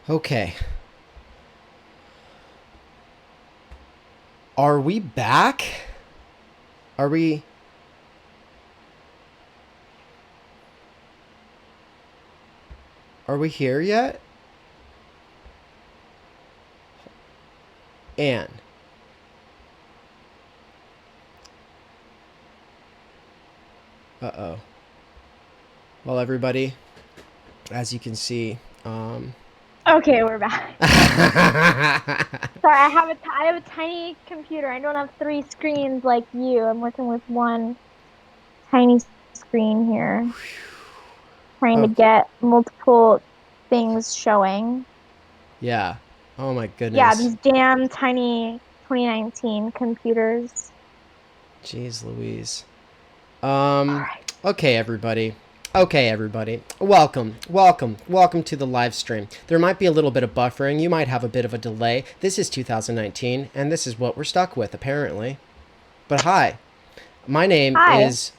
Okay. Are we back? Are we... Are we here yet? Anne. Uh-oh. Well, everybody, as you can see, Okay, we're back. Sorry, I have a tiny computer. I don't have three screens like you. I'm working with one tiny screen here, trying to okay. get multiple things showing. Yeah. Oh my Yeah, goodness. these damn tiny 2019 computers. Jeez Louise. All Um, right. okay, everybody. Okay, everybody. Welcome to the live stream. There might be a little bit of buffering. You might have a bit of a delay. This is 2019, and this is what we're stuck with, apparently. But hi, my name Hi. is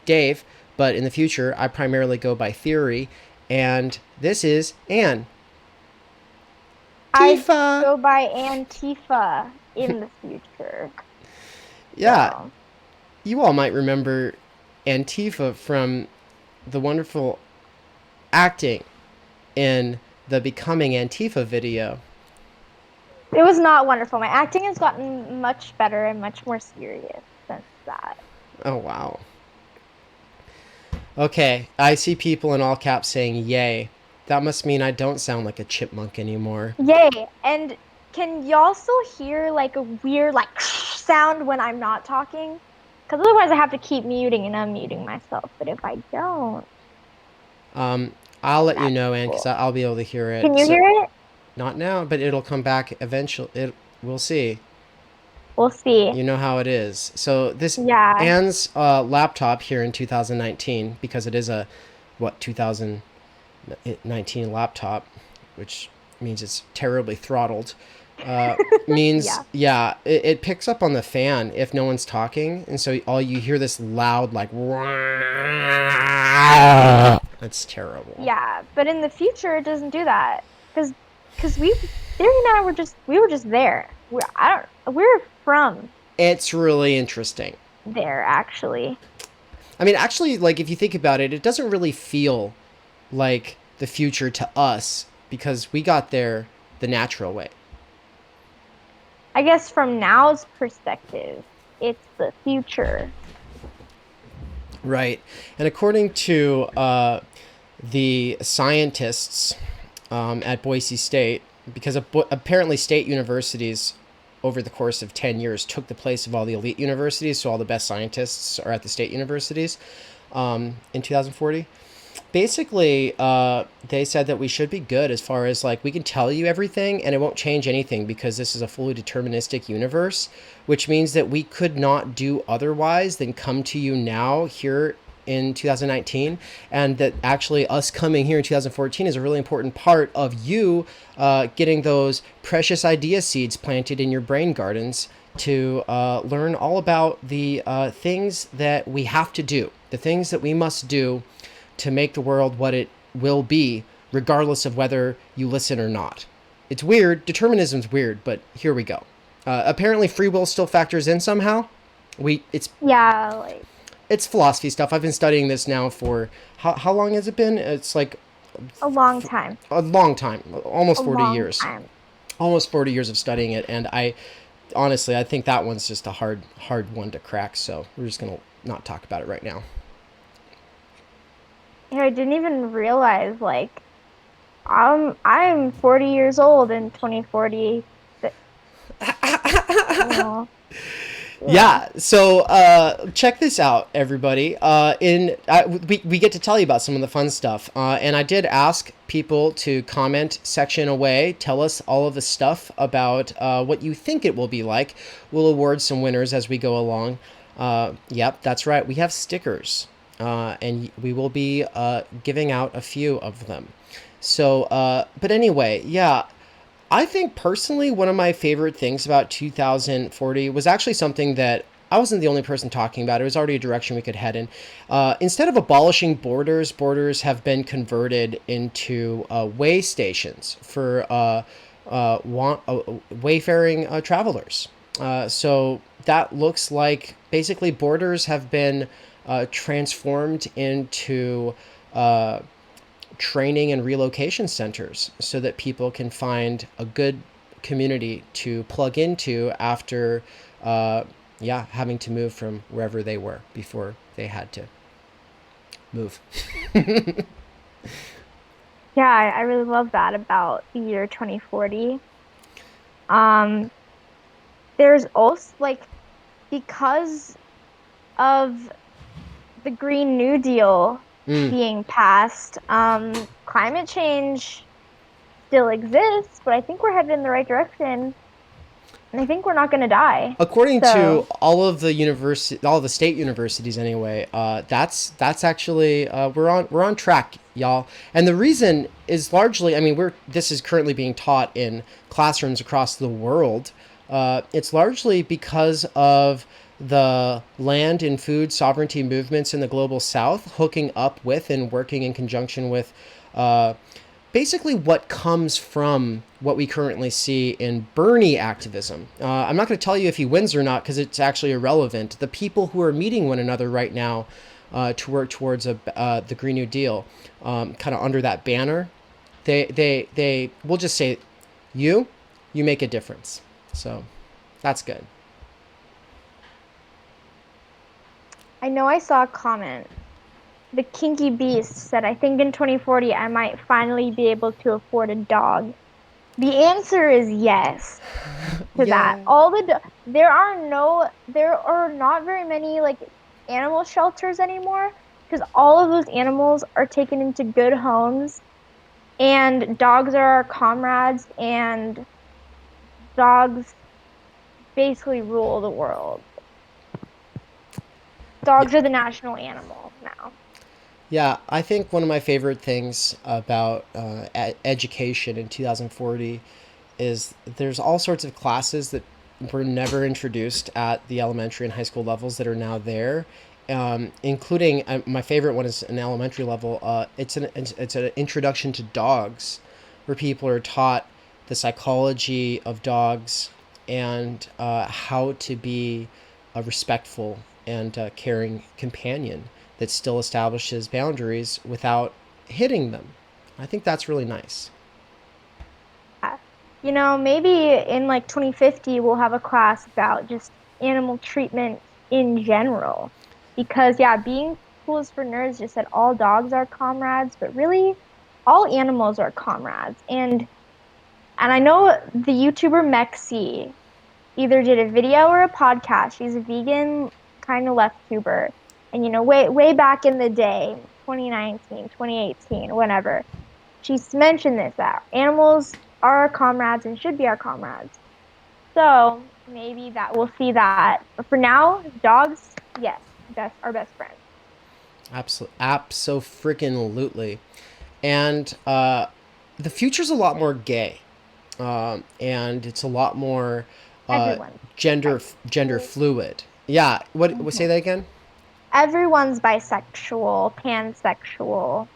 Dave, but in the future, I primarily go by Theory, and this is Anne. I Tifa! go by Antifa in the future. Yeah, So, you all might remember Antifa from the wonderful acting in the Becoming Antifa video. it was not wonderful. My acting has gotten much better and much more serious since that. Oh, wow. Okay, I see people in all caps saying yay. That must mean I don't sound like a chipmunk anymore. Yay. And can y'all still hear like a weird like sound when I'm not talking? Because otherwise I have to keep muting and unmuting myself. But if I don't, Um, I'll let you that's know, Ann, because cool. I'll be able to hear it. Can you So, hear it? not now, but it'll come back eventually. We'll see. We'll see. You know how it is. So this Yeah. Anne's laptop here in 2019, because it is a what 2019 laptop, which means it's terribly throttled. Uh, means Yeah. yeah, it picks up on the fan if no one's talking, and so all you hear this loud like. That's terrible. Yeah. But in the future it doesn't do that. Because we Theory and I we were just there. We're from It's really interesting. there actually. I mean, actually, like if you think about it, it doesn't really feel like the future to us because we got there the natural way. I guess from now's perspective, it's the future. Right. And according to the scientists at Boise State, because apparently state universities over the course of 10 years took the place of all the elite universities, so all the best scientists are at the state universities in 2040. Basically, they said that we should be good as far as like we can tell you everything and it won't change anything because this is a fully deterministic universe, which means that we could not do otherwise than come to you now here in 2019, and that actually us coming here in 2014 is a really important part of you getting those precious idea seeds planted in your brain gardens to learn all about the things that we have to do, the things that we must do to make the world what it will be, regardless of whether you listen or not. It's weird. Determinism's weird, but here we go. Apparently, free will still factors in somehow. It's Yeah, like it's philosophy stuff. I've been studying this now for how long has it been? It's like a long time. a long time, A almost 40 long years. time. Almost 40 years of studying it, and I honestly I think that one's just a hard one to crack. So we're just gonna not talk about it right now. Yeah, I didn't even realize like I'm 40 years old in 2040. But, you know, yeah. Yeah, so check this out, everybody. We get to tell you about some of the fun stuff, and I did ask people to comment section away, tell us all of the stuff about what you think it will be like. We'll award some winners as we go along. Yep, that's right. We have stickers, and we will be giving out a few of them. So, but anyway, yeah, I think personally one of my favorite things about 2040 was actually something that I wasn't the only person talking about it. It was already a direction we could head in. Instead of abolishing borders have been converted into way stations for wayfaring travelers. So that looks like basically borders have been transformed into training and relocation centers so that people can find a good community to plug into after having to move from wherever they were before they had to move. Yeah, I really love that about the year 2040. Um, there's also like because of the Green New Deal Mm. being passed, climate change still exists, but I think we're headed in the right direction, and I think we're not going to die. According to So, all the state universities anyway, that's actually we're on track, y'all. And the reason is largely, I mean, this is currently being taught in classrooms across the world. It's largely because of the land and food sovereignty movements in the global south hooking up with and working in conjunction with basically what comes from what we currently see in Bernie activism. I'm not going to tell you if he wins or not because it's actually irrelevant. The people who are meeting one another right now to work towards the Green New Deal, kind of under that banner, they will just say, you make a difference. So that's good. I know I saw a comment. The Kinky Beast said, I think in 2040 I might finally be able to afford a dog. The answer is yes to that. Yeah. There are not very many like animal shelters anymore because all of those animals are taken into good homes, and dogs are our comrades, and dogs basically rule the world. Yeah. Dogs are the national animal now. Yeah, I think one of my favorite things about education in 2040 is there's all sorts of classes that were never introduced at the elementary and high school levels that are now there, including my favorite one is an elementary level. It's an introduction to dogs, where people are taught the psychology of dogs and how to be a respectful and caring companion that still establishes boundaries without hitting them. I think that's really nice. You know, maybe in like 2050 we'll have a class about just animal treatment in general. Because yeah, being cool is for nerds just said all dogs are comrades, but really all animals are comrades. And I know the YouTuber Mexi either did a video or a podcast. She's a vegan kind of left tuber. And you know, way back in the day, 2019, 2018, whenever, she's mentioned this that animals are our comrades and should be our comrades. So maybe that we'll see that. But for now, dogs, yes, best friends. Absolutely, abso-freaking-lutely. And the future's a lot more gay, and it's a lot more uh, Everyone's gender gender bisexual. fluid. Yeah, what say Mhm. that again? Everyone's bisexual, pansexual.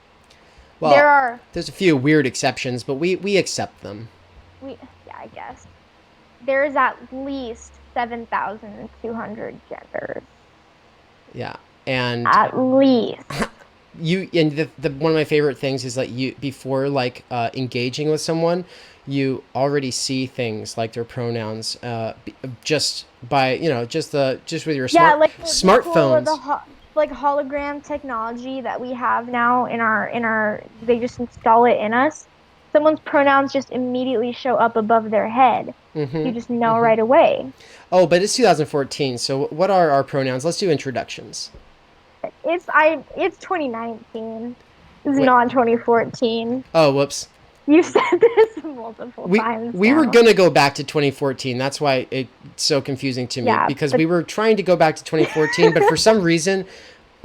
There Well, are there's a few weird exceptions, but we accept them. we yeah, I guess. There's at least 7,200 genders. Yeah, and At least. you and the one of my favorite things is that you before like engaging with someone, you already see things like their pronouns just by just with your Yeah, like the cool smartphones. like hologram technology that we have now in our they just install it in us. Someone's pronouns just immediately show up above their head. You just know right away. Oh, but it's 2014, so what are our pronouns? Let's do introductions. It's 2019. It's Wait. not 2014. Oh, whoops. You've said this multiple we times we were now. gonna go back to 2014. That's why it's so confusing to me, Yeah, because but we were trying to go back to 2014, but for some reason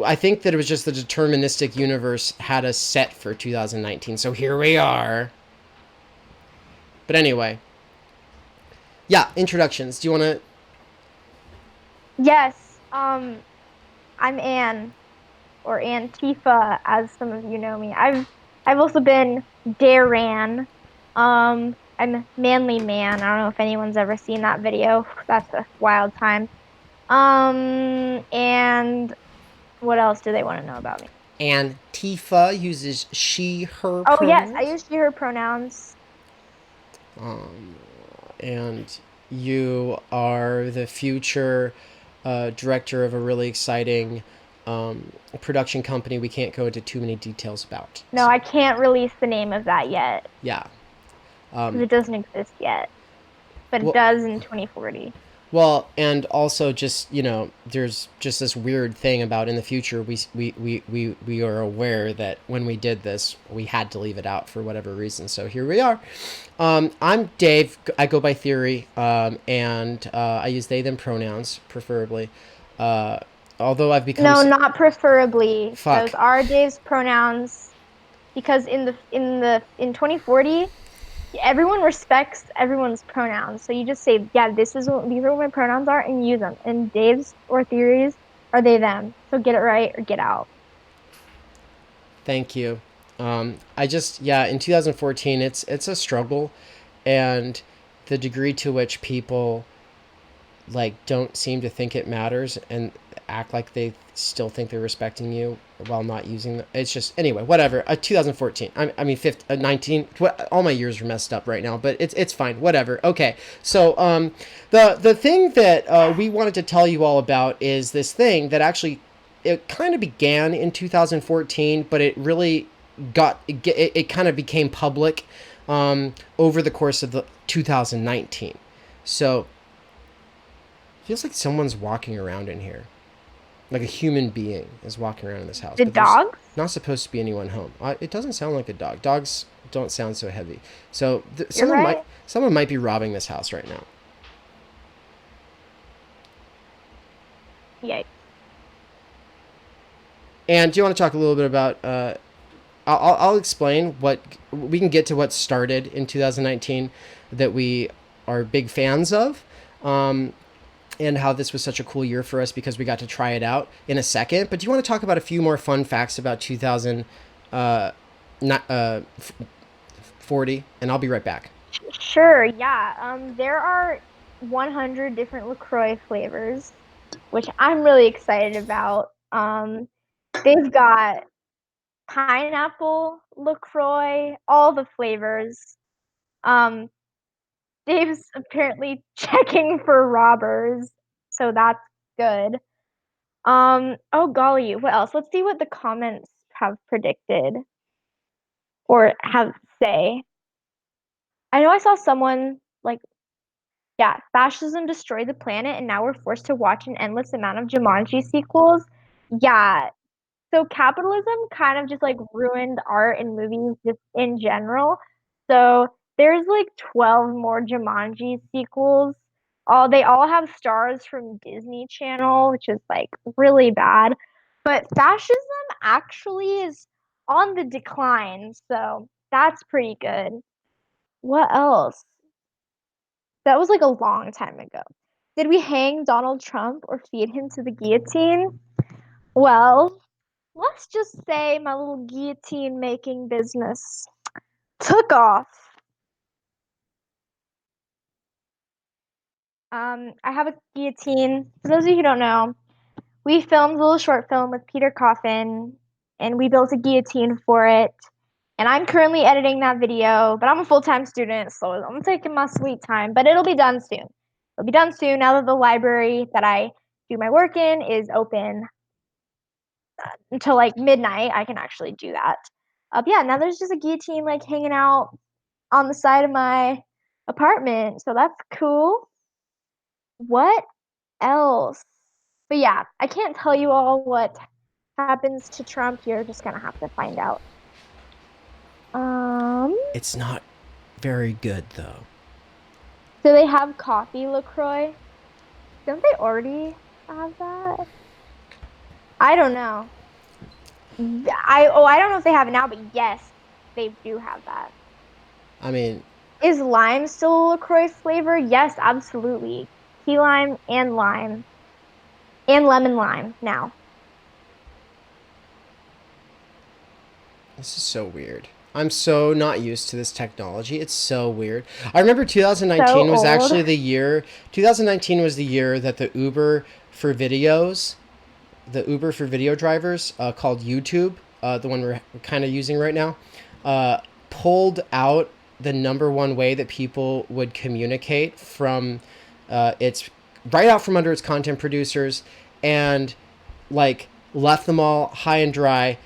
I think that it was just the deterministic universe had us set for 2019. So here we are. But anyway, yeah, introductions. Do you want to? Yes. I'm Anne, or Antifa, as some of you know me. I've also been Daran. I'm Manly Man. I don't know if anyone's ever seen that video. That's a wild time. And what else do they want to know about me? And TIFA uses she, her Oh yes, I pronouns. use she, her pronouns. And you are the future director of a really exciting production company we can't go into too many details about. No, So, I can't release the name of that yet yeah. because it doesn't exist yet, but it Well, does in 2040. Well, and also just there's just this weird thing about in the future we are aware that when we did this we had to leave it out for whatever reason. So here we are. I'm Dave. I go by Theory, and I use they them pronouns preferably. Uh, Although I've become No, not preferably. Those fuck. are Dave's pronouns because in 2040, everyone respects everyone's pronouns. So you just say, yeah, these are what my pronouns are, and use them. And Dave's or Theory's are they them. So get it right or get out. Thank you. I just in 2014 it's a struggle, and the degree to which people like don't seem to think it matters and act like they still think they're respecting you while not using it's just anyway whatever 2014 I mean 15, 19 all my years are messed up right now, but it's fine, whatever. Okay, so the thing that we wanted to tell you all about is this thing that actually it kind of began in 2014, but it really it kind of became public over the course of the 2019. So feels like someone's walking around in here. Like a human being is walking around in this house. The But there's dogs? not supposed to be anyone home. It doesn't sound like a dog. Dogs don't sound so heavy. So You're right. someone might be robbing this house right now. Yikes. And do you want to talk a little bit about? I'll explain what we can get to what started in 2019 that we are big fans of. And how this was such a cool year for us because we got to try it out in a second. But do you want to talk about a few more fun facts about 2000, not 40? And I'll be right back. Sure, yeah. There are 100 different LaCroix flavors, which I'm really excited about. They've got pineapple LaCroix, all the flavors. Um, Dave's apparently checking for robbers, so that's good. Oh golly, what else? Let's see what the comments have predicted or have say. I know I saw someone like, yeah, fascism destroyed the planet and now we're forced to watch an endless amount of Jumanji sequels. Yeah, so capitalism kind of just like ruined art and movies just in general. So there's like 12 more Jumanji sequels. They all have stars from Disney Channel, which is like really bad. But fascism actually is on the decline, so that's pretty good. What else? That was like a long time ago. Did we hang Donald Trump or feed him to the guillotine? Well, let's just say my little guillotine making business took off. I have a guillotine. For those of you who don't know, we filmed a little short film with Peter Coffin and we built a guillotine for it. And I'm currently editing that video, but I'm a full-time student, so I'm taking my sweet time, but it'll be done soon. It'll be done soon now that the library that I do my work in is open until like midnight. I can actually do that. But yeah, now there's just a guillotine like hanging out on the side of my apartment. So that's cool. What else? But yeah, I can't tell you all what happens to Trump. You're just gonna have to find out. Um, It's not very good though. do they have coffee LaCroix? Don't they already have that? I don't know. I don't know if they have it now, but yes, they do have that. I mean, Is lime still a LaCroix flavor? Yes, absolutely. Key lime and lime. And lemon lime now. This is so weird. I'm so not used to this technology. It's so weird. I remember 2019 So was old. actually the year. 2019 was the year that the Uber for videos, the Uber for video drivers, called YouTube, the one we're kind of using right now, pulled out the number one way that people would communicate from its right out from under its content producers, and like left them all high and dry,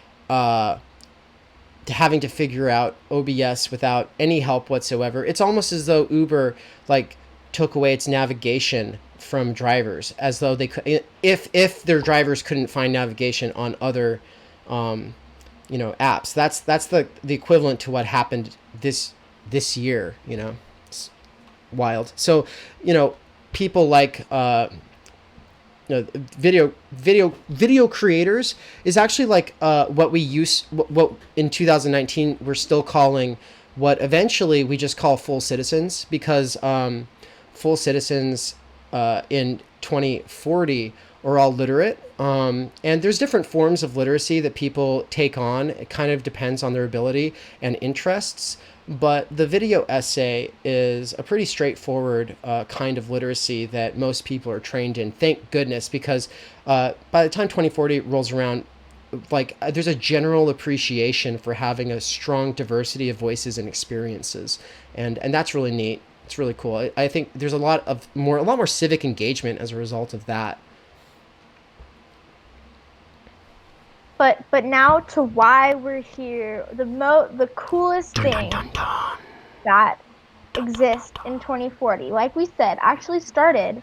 having to figure out OBS without any help whatsoever. It's almost as though Uber like took away its navigation from drivers, as though they could, if their drivers couldn't find navigation on other apps. That's the equivalent to what happened this year. It's wild. So people like video creators is actually like what in 2019 we're still calling, what eventually we just call full citizens, because full citizens in 2040 are all literate, and there's different forms of literacy that people take on. It kind of depends on their ability and interests, but the video essay is a pretty straightforward kind of literacy that most people are trained in. Thank goodness, because by the time 2040 rolls around, like there's a general appreciation for having a strong diversity of voices and experiences, and that's really neat. It's really cool. I think there's a lot more civic engagement as a result of that. But now to why we're here. The coolest thing that exists in 2040, like we said, actually started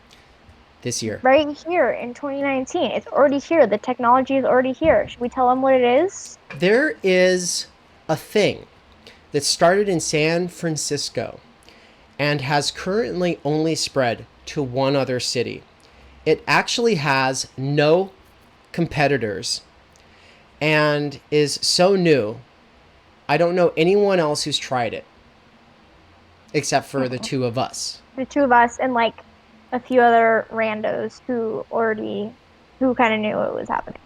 This year. right here in 2019. It's already here. The technology is already here. Should we tell them what it is? There is a thing that started in San Francisco and has currently only spread to one other city. It actually has no competitors and is so new, I don't know anyone else who's tried it except for the two of us. The two of us and like a few other randos who kind of knew it was happening.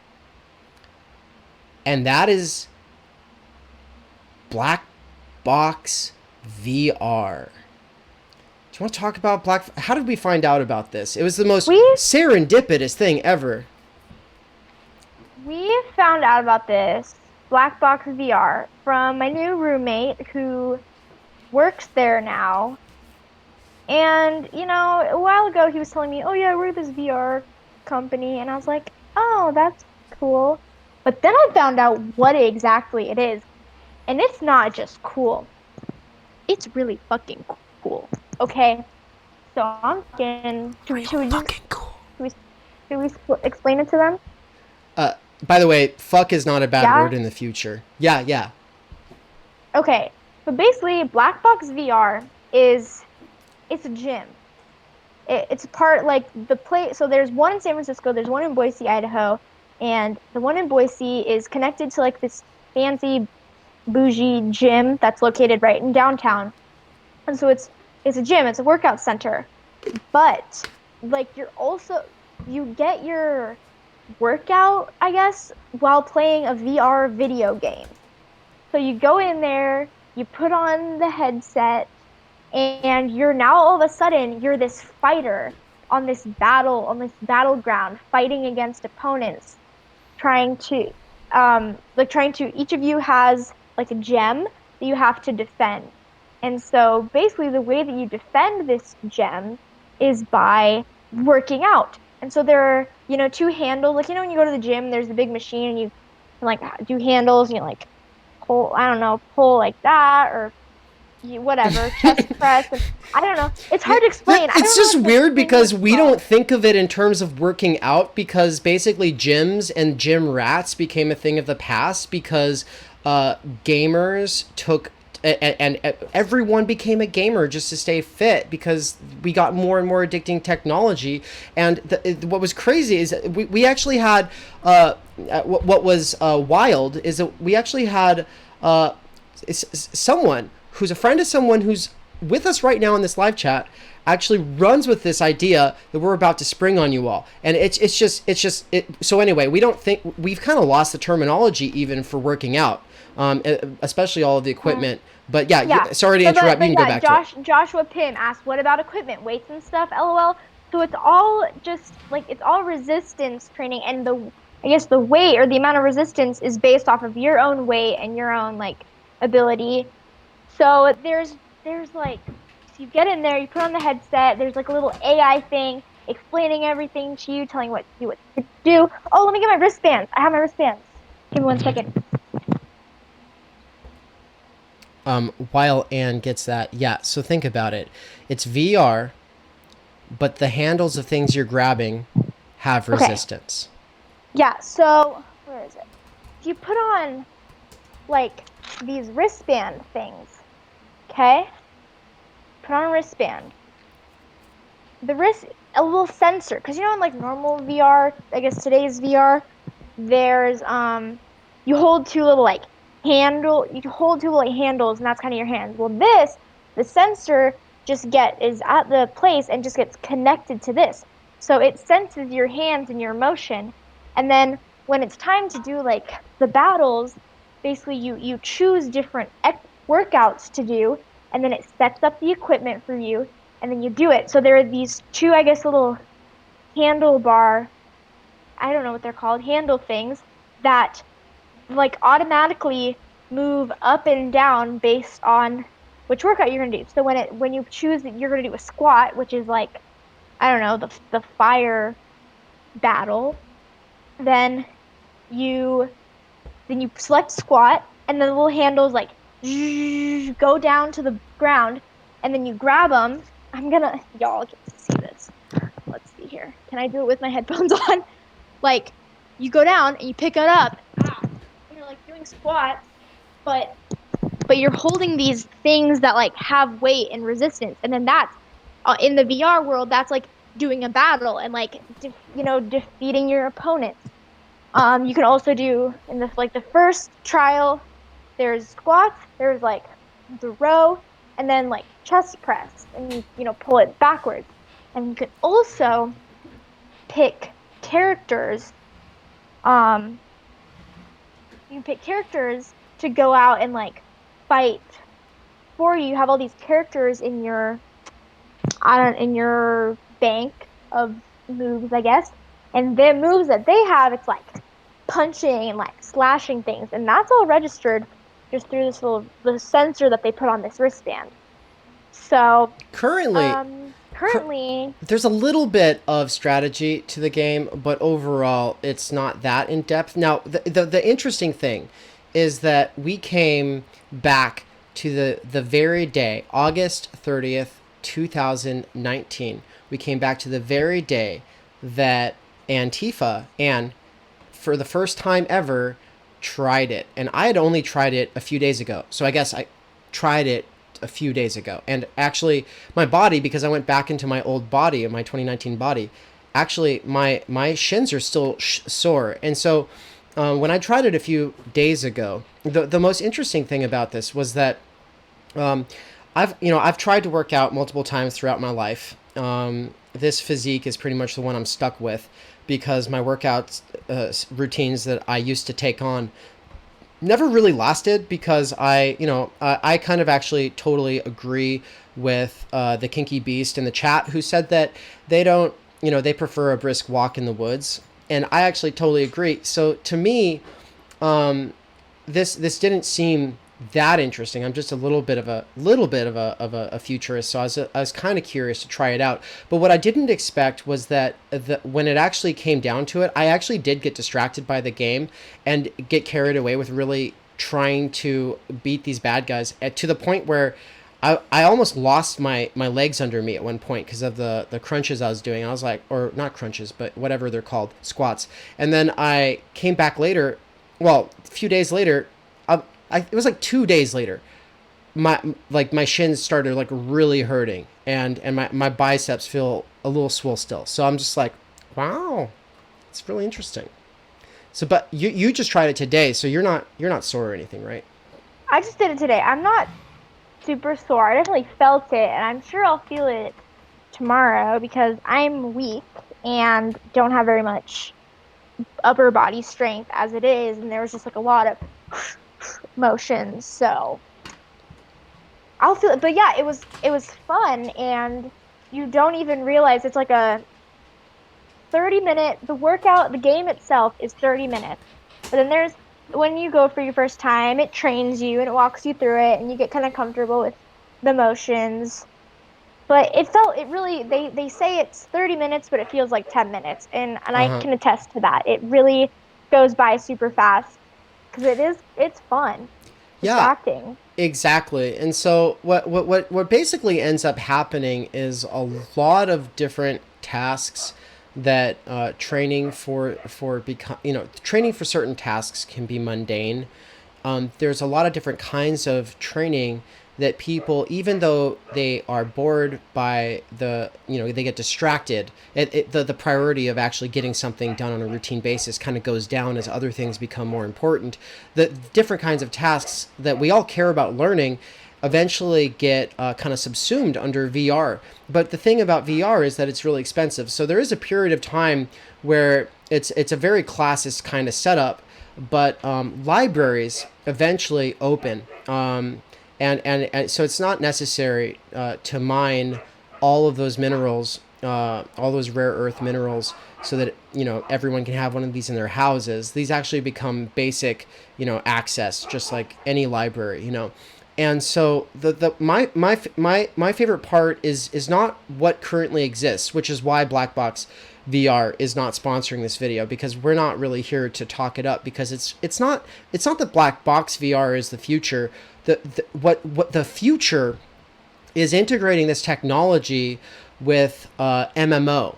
And that is Black Box VR. Do you want to talk about how did we find out about this? It was the most serendipitous thing ever. We found out about this Black Box VR from my new roommate who works there now. And, a while ago he was telling me, oh yeah, we're this VR company. And I was like, oh, that's cool. But then I found out what exactly it is. And it's not just cool. It's really fucking cool. Okay? So I'm thinking, should we explain it to them? By the way, fuck is not a bad word in the future. Yeah. Okay, but basically, Black Box VR it's a gym. It's a part, like, the place. So there's one in San Francisco, there's one in Boise, Idaho, and the one in Boise is connected to, like, this fancy, bougie gym that's located right in downtown. And so it's a gym, it's a workout center. But, like, you get your workout, I guess, while playing a VR video game. So you go in there, you put on the headset, and you're now all of a sudden you're this fighter on this battleground, fighting against opponents, trying to each of you has like a gem that you have to defend. And so basically the way that you defend this gem is by working out. And so there are, two handles, like, when you go to the gym, there's a big machine and you can like do handles and you like pull like that, or whatever, chest press. And, I don't know. It's hard to explain. It's just weird because we don't think of it in terms of working out, because basically gyms and gym rats became a thing of the past because gamers took and everyone became a gamer just to stay fit because we got more and more addicting technology. And what was crazy is we actually had what was wild is that we actually had someone who's a friend of someone who's with us right now in this live chat actually runs with this idea that we're about to spring on you all. And so anyway, we don't think, we've kind of lost the terminology even for working out, especially all of the equipment. But yeah, Yeah. sorry to interrupt. You can go back to it. Joshua Pym asked, "What about equipment, weights and stuff?" LOL. So it's all just like it's all resistance training, and I guess the weight or the amount of resistance is based off of your own weight and your own like ability. So there's like so you get in there, you put on the headset. There's like a little AI thing explaining everything to you, telling you what to do. Oh, let me get my wristbands. I have my wristbands. Give me 1 second. While Anne gets that, yeah, so think about it. It's VR, but the handles of things you're grabbing have Okay. resistance. Yeah, so where is it? If you put on like these wristband things, okay? Put on a wristband. The wrist, a little sensor, because you know in like normal VR, I guess today's VR, there's you hold two little like you hold two little like, handles, and that's kind of your hands. Well, the sensor is at the place and just gets connected to this, so it senses your hands and your motion, and then when it's time to do like the battles, basically you choose different workouts to do, and then it sets up the equipment for you, and then you do it. So there are these two, I guess, little handlebar, I don't know what they're called, handle things that like automatically move up and down based on which workout you're gonna do. So when you choose that you're gonna do a squat, which is like, I don't know, the fire battle, then you select squat, and then the little handles like go down to the ground, and then you grab them. Y'all get to see this. Let's see here. Can I do it with my headphones on? Like, you go down and you pick it up. And you're like doing squats, but you're holding these things that like have weight and resistance, and then that's in the VR world. That's like doing a battle and like defeating your opponents. You can also do in the first trial, there's squats, there's like the row, and then like chest press, and you pull it backwards. And you can also pick characters. Um, you can pick characters to go out and like fight for you. You have all these characters in your bank of moves, I guess. And the moves that they have, it's like punching and like slashing things, and that's all registered just through the sensor that they put on this wristband. So Currently, there's a little bit of strategy to the game, but overall, it's not that in depth. Now, the interesting thing is that we came back to the very day, August 30th, 2019. We came back to the very day that Antifa, and for the first time ever, tried it. And I had only tried it a few days ago. So I guess I tried it a few days ago. And actually, my body, because I went back into my old body, my 2019 body, actually, my shins are still sore. And so when I tried it a few days ago, the most interesting thing about this was that I've tried to work out multiple times throughout my life. This physique is pretty much the one I'm stuck with because my workout routines that I used to take on never really lasted, because I kind of actually totally agree with the Kinky Beast in the chat, who said that they don't, they prefer a brisk walk in the woods. And I actually totally agree. So to me, this didn't seem that interesting. I'm just a little bit of a futurist, so I was kind of curious to try it out. But what I didn't expect was that when it actually came down to it, I actually did get distracted by the game and get carried away with really trying to beat these bad guys to the point where I almost lost my legs under me at one point because of the crunches I was doing. I was like, or not crunches, but whatever they're called, squats. And then I came back later, well, a few days later, it was like 2 days later, my shins started like really hurting, and my biceps feel a little swole still. So I'm just like, wow, it's really interesting. So, but you just tried it today, so you're not sore or anything, right? I just did it today. I'm not super sore. I definitely felt it, and I'm sure I'll feel it tomorrow because I'm weak and don't have very much upper body strength as it is, and there was just like a lot of motions. So I'll feel it. But yeah, it was fun, and you don't even realize it's like a 30-minute, the workout, the game itself is 30 minutes. But then there's when you go for your first time, it trains you and it walks you through it and you get kind of comfortable with the motions. But it really they say it's 30 minutes, but it feels like 10 minutes. And I Uh-huh. can attest to that. It really goes by super fast because it's fun, Yeah, distracting. exactly. And so what basically ends up happening is a lot of different tasks that training for certain tasks can be mundane. There's a lot of different kinds of training that people, even though they are bored by they get distracted. The priority of actually getting something done on a routine basis kind of goes down as other things become more important. The different kinds of tasks that we all care about learning eventually get kind of subsumed under VR. But the thing about VR is that it's really expensive. So there is a period of time where it's a very classist kind of setup, but libraries eventually open, and so it's not necessary to mine all of those minerals, all those rare earth minerals, so that everyone can have one of these in their houses. These actually become basic, access, just like any library. And so my favorite part is not what currently exists, which is why Black Box VR is not sponsoring this video, because we're not really here to talk it up, because it's not that Black Box VR is the future. What the future is integrating this technology with MMO,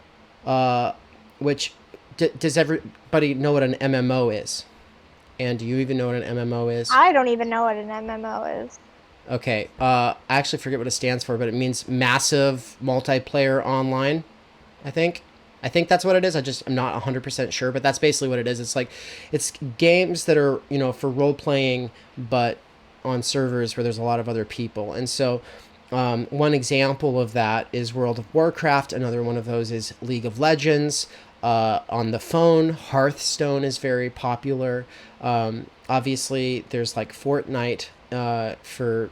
which does everybody know what an MMO is? And do you even know what an MMO is? I don't even know what an MMO is. Okay, I actually forget what it stands for, but it means massive multiplayer online, I think. I think that's what it is. I'm not 100% sure, but that's basically what it is. It's games that are, for role playing, but on servers where there's a lot of other people. And so one example of that is World of Warcraft. Another one of those is League of Legends. On the phone, Hearthstone is very popular. Obviously, there's like Fortnite for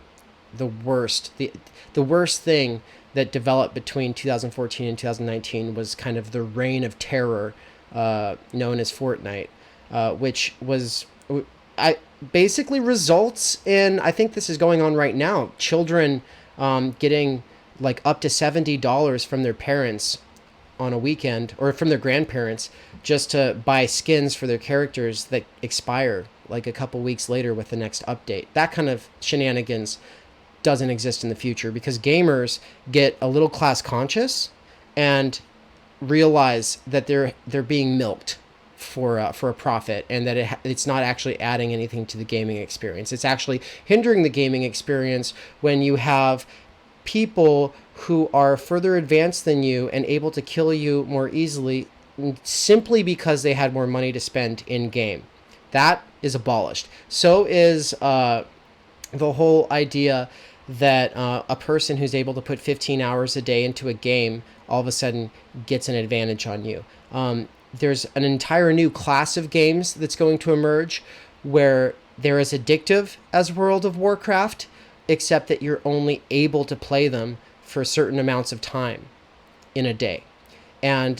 the worst thing that developed between 2014 and 2019 was kind of the reign of terror known as Fortnite, which was I basically results in, I think this is going on right now, children getting like up to $70 from their parents on a weekend, or from their grandparents, just to buy skins for their characters that expire like a couple weeks later with the next update. That kind of shenanigans doesn't exist in the future, because gamers get a little class conscious and realize that they're being milked for a profit, and that it's not actually adding anything to the gaming experience. It's actually hindering the gaming experience when you have people who are further advanced than you and able to kill you more easily simply because they had more money to spend in game. That is abolished. So is the whole idea that a person who's able to put 15 hours a day into a game all of a sudden gets an advantage on you. There's an entire new class of games that's going to emerge where they're as addictive as World of Warcraft, except that you're only able to play them for certain amounts of time in a day. And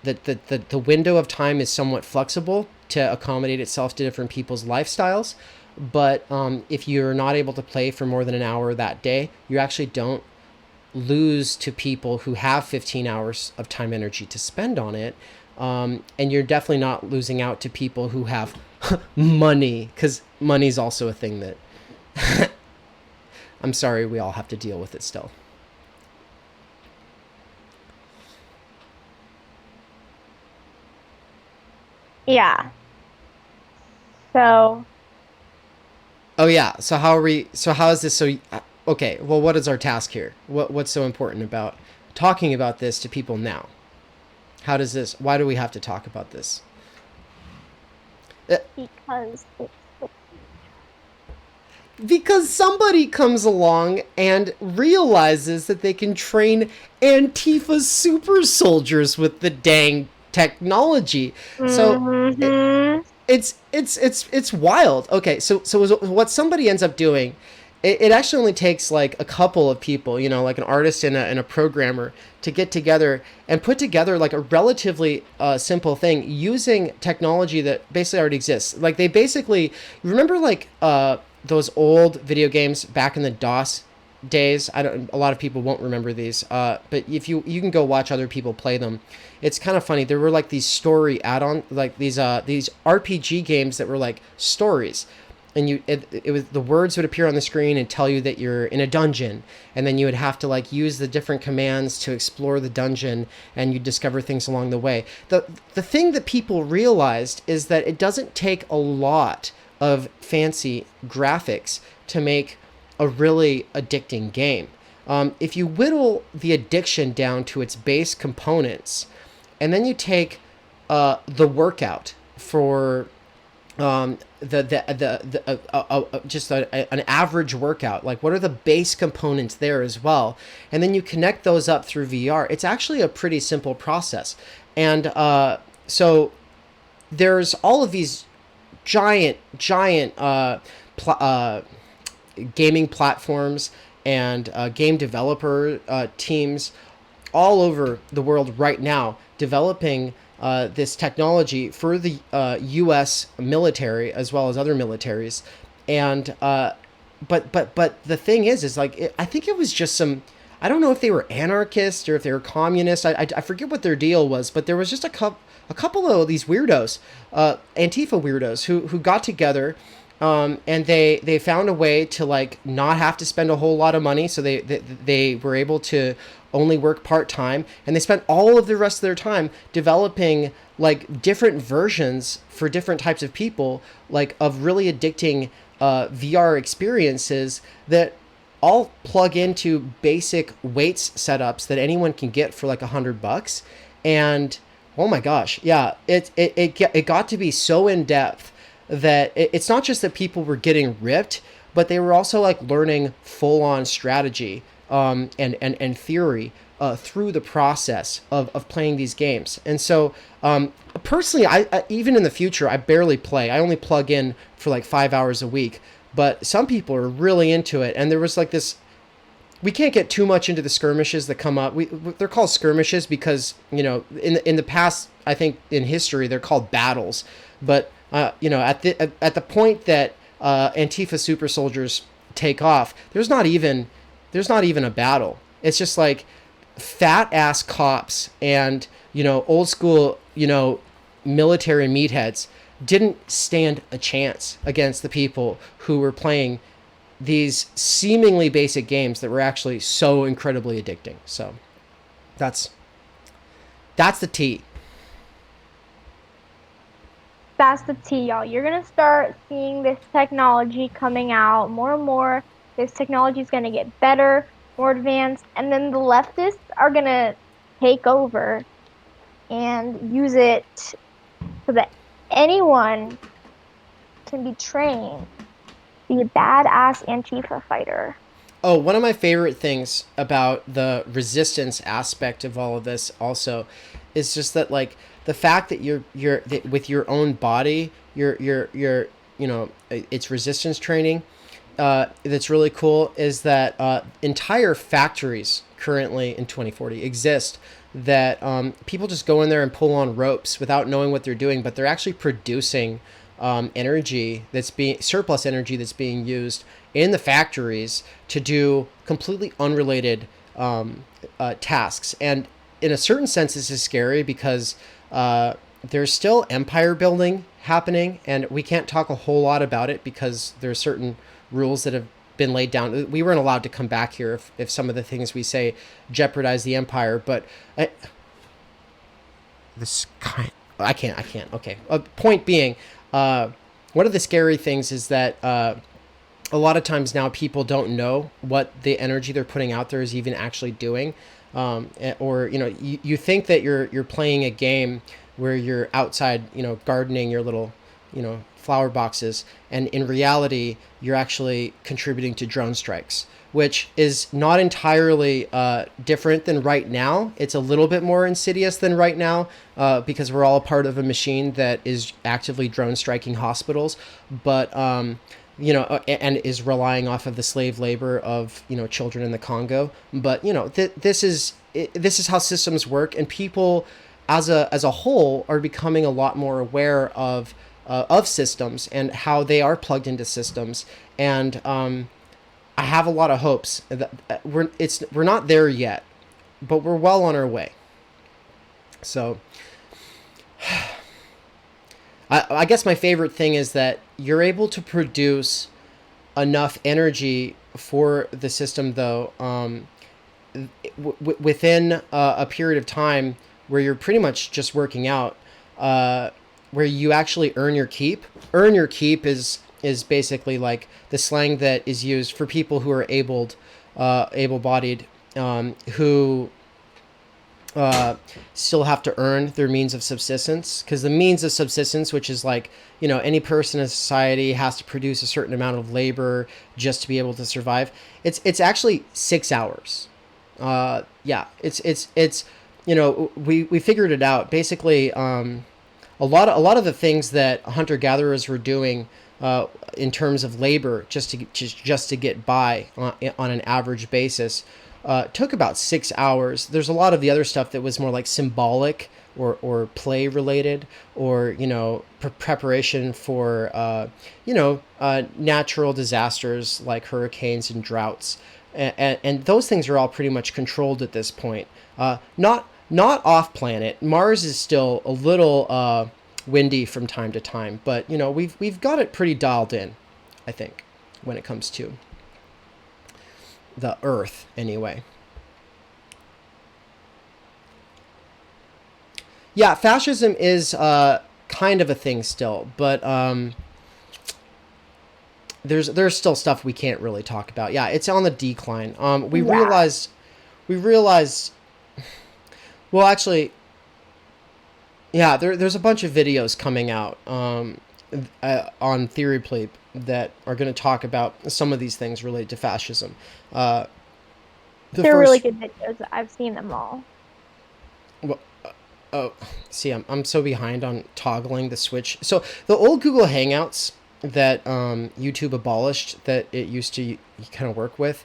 the window of time is somewhat flexible to accommodate itself to different people's lifestyles. But if you're not able to play for more than an hour that day, you actually don't lose to people who have 15 hours of time energy to spend on it. And you're definitely not losing out to people who have money, because money's also a thing that I'm sorry, we all have to deal with it still. Yeah. So, Oh yeah. So how are we? So how is this? So okay. Well, what is our task here? What's so important about talking about this to people now? How does this? Why do we have to talk about this? because it's Because somebody comes along and realizes that they can train Antifa super soldiers with the dang technology. So Mm-hmm. it's wild. Okay, so what somebody ends up doing, it actually only takes like a couple of people, like an artist and a programmer, to get together and put together like a relatively simple thing using technology that basically already exists. Like they basically remember like those old video games back in the DOS days. I don't. A lot of people won't remember these, but if you can go watch other people play them, it's kind of funny. There were like these story add-on, like these RPG games that were like stories, and it was the words would appear on the screen and tell you that you're in a dungeon, and then you would have to like use the different commands to explore the dungeon, and you discover things along the way. The thing that people realized is that it doesn't take a lot of fancy graphics to make a really addicting game. If you whittle the addiction down to its base components, and then you take the workout for just an average workout, like what are the base components there as well, and then you connect those up through VR, it's actually a pretty simple process. And so there's all of these giant gaming platforms and game developer teams all over the world right now developing this technology for the U.S. military as well as other militaries. And but the thing is like I think it was just some. I don't know if they were anarchists or if they were communists. I forget what their deal was, but there was just a couple of these weirdos, Antifa weirdos, who got together, and they found a way to like not have to spend a whole lot of money, so they were able to only work part-time, and they spent all of the rest of their time developing like different versions for different types of people, like of really addicting VR experiences that all plug into basic weights setups that anyone can get for like $100. And oh my gosh, yeah, it got to be so in depth that it's not just that people were getting ripped, but they were also like learning full on strategy and theory through the process of playing these games. And so personally, I even in the future, I barely play. I only plug in for like 5 hours a week. But some people are really into it. And there was like this, we can't get too much into the skirmishes that come up. They're called skirmishes because, in the past, I think in history, they're called battles. But, at the point that Antifa super soldiers take off, there's not even a battle. It's just like fat ass cops and, old school, military meatheads didn't stand a chance against the people who were playing these seemingly basic games that were actually so incredibly addicting. So that's the tea. That's the tea, y'all. You're gonna start seeing this technology coming out more and more. This technology is gonna get better, more advanced, and then the leftists are gonna take over and use it so that anyone can be trained to be a badass Antifa fighter. Oh, one of my favorite things about the resistance aspect of all of this also is just that like the fact that you're that with your own body, you're it's resistance training. That's really cool is that entire factories currently in 2040 exist that people just go in there and pull on ropes without knowing what they're doing, but they're actually producing energy that's being surplus energy that's being used in the factories to do completely unrelated tasks. And in a certain sense, this is scary because there's still empire building happening, and we can't talk a whole lot about it because there are certain rules that have been laid down. We weren't allowed to come back here if some of the things we say jeopardize the empire, but I can't. Okay. Point being, one of the scary things is that a lot of times now people don't know what the energy they're putting out there is even actually doing. Or you think that you're playing a game where you're outside, gardening your little flower boxes, and in reality you're actually contributing to drone strikes, which is not entirely different than right now. It's a little bit more insidious than right now, because we're all a part of a machine that is actively drone striking hospitals, but and is relying off of the slave labor of children in the Congo. But this is how systems work, and people as a whole are becoming a lot more aware of systems and how they are plugged into systems. And I have a lot of hopes that we're not there yet, but we're well on our way. So I guess my favorite thing is that you're able to produce enough energy for the system, though, within a period of time where you're pretty much just working out, where you actually earn your keep. Earn your keep is basically like the slang that is used for people who are able-bodied, who still have to earn their means of subsistence, because the means of subsistence, which is like any person in society has to produce a certain amount of labor just to be able to survive. It's actually 6 hours. Yeah, it's we figured it out basically. A lot of the things that hunter gatherers were doing in terms of labor just to get by on an average basis took about 6 hours. There's a lot of the other stuff that was more like symbolic or play related, or preparation for natural disasters like hurricanes and droughts, and those things are all pretty much controlled at this point. Not off planet. Mars is still a little windy from time to time, but we've got it pretty dialed in, I think, when it comes to the Earth, anyway. Yeah, fascism is kind of a thing still, but there's still stuff we can't really talk about. Yeah, it's on the decline. We realized. Well, actually, yeah, there's a bunch of videos coming out on Theory Plebe that are going to talk about some of these things related to fascism. They're really good videos. I've seen them all. Well, oh, see, I'm so behind on toggling the switch. So the old Google Hangouts that YouTube abolished, that it used to kind of work with,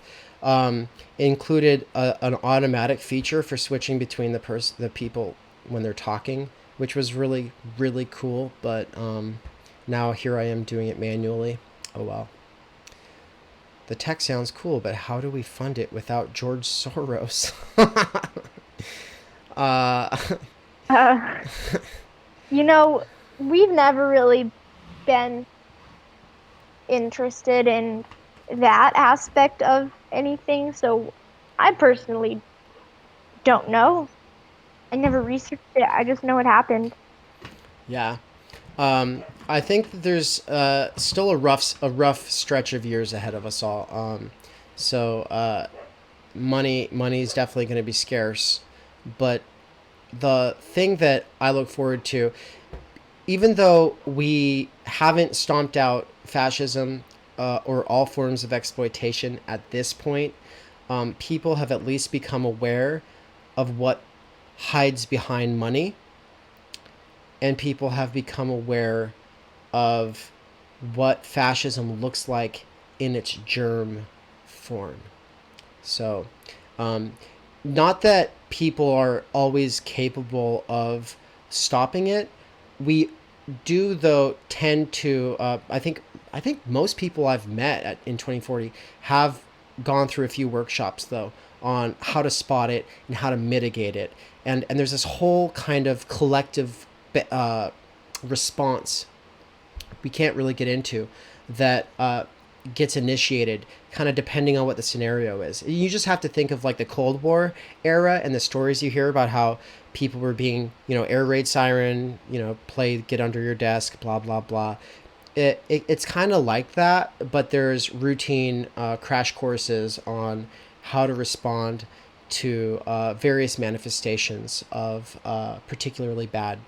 included an automatic feature for switching between the people when they're talking, which was really, really cool. But now here I am doing it manually. Oh well. The tech sounds cool, but how do we fund it without George Soros? We've never really been interested in that aspect of anything, so I personally don't know. I never researched it. I just know it happened. Yeah. I think that there's still a rough stretch of years ahead of us all. So money is definitely going to be scarce, but the thing that I look forward to, even though we haven't stomped out fascism or all forms of exploitation at this point, people have at least become aware of what hides behind money, and people have become aware of what fascism looks like in its germ form. So, not that people are always capable of stopping it. We do, though, tend to. I think most people I've met in 2040 have gone through a few workshops, though, on how to spot it and how to mitigate it. And there's this whole kind of collective response we can't really get into that gets initiated kind of depending on what the scenario is. You just have to think of like the Cold War era and the stories you hear about how people were being, air raid siren, play get under your desk, blah, blah, blah. It's kind of like that, but there's routine crash courses on how to respond to various manifestations of particularly bad,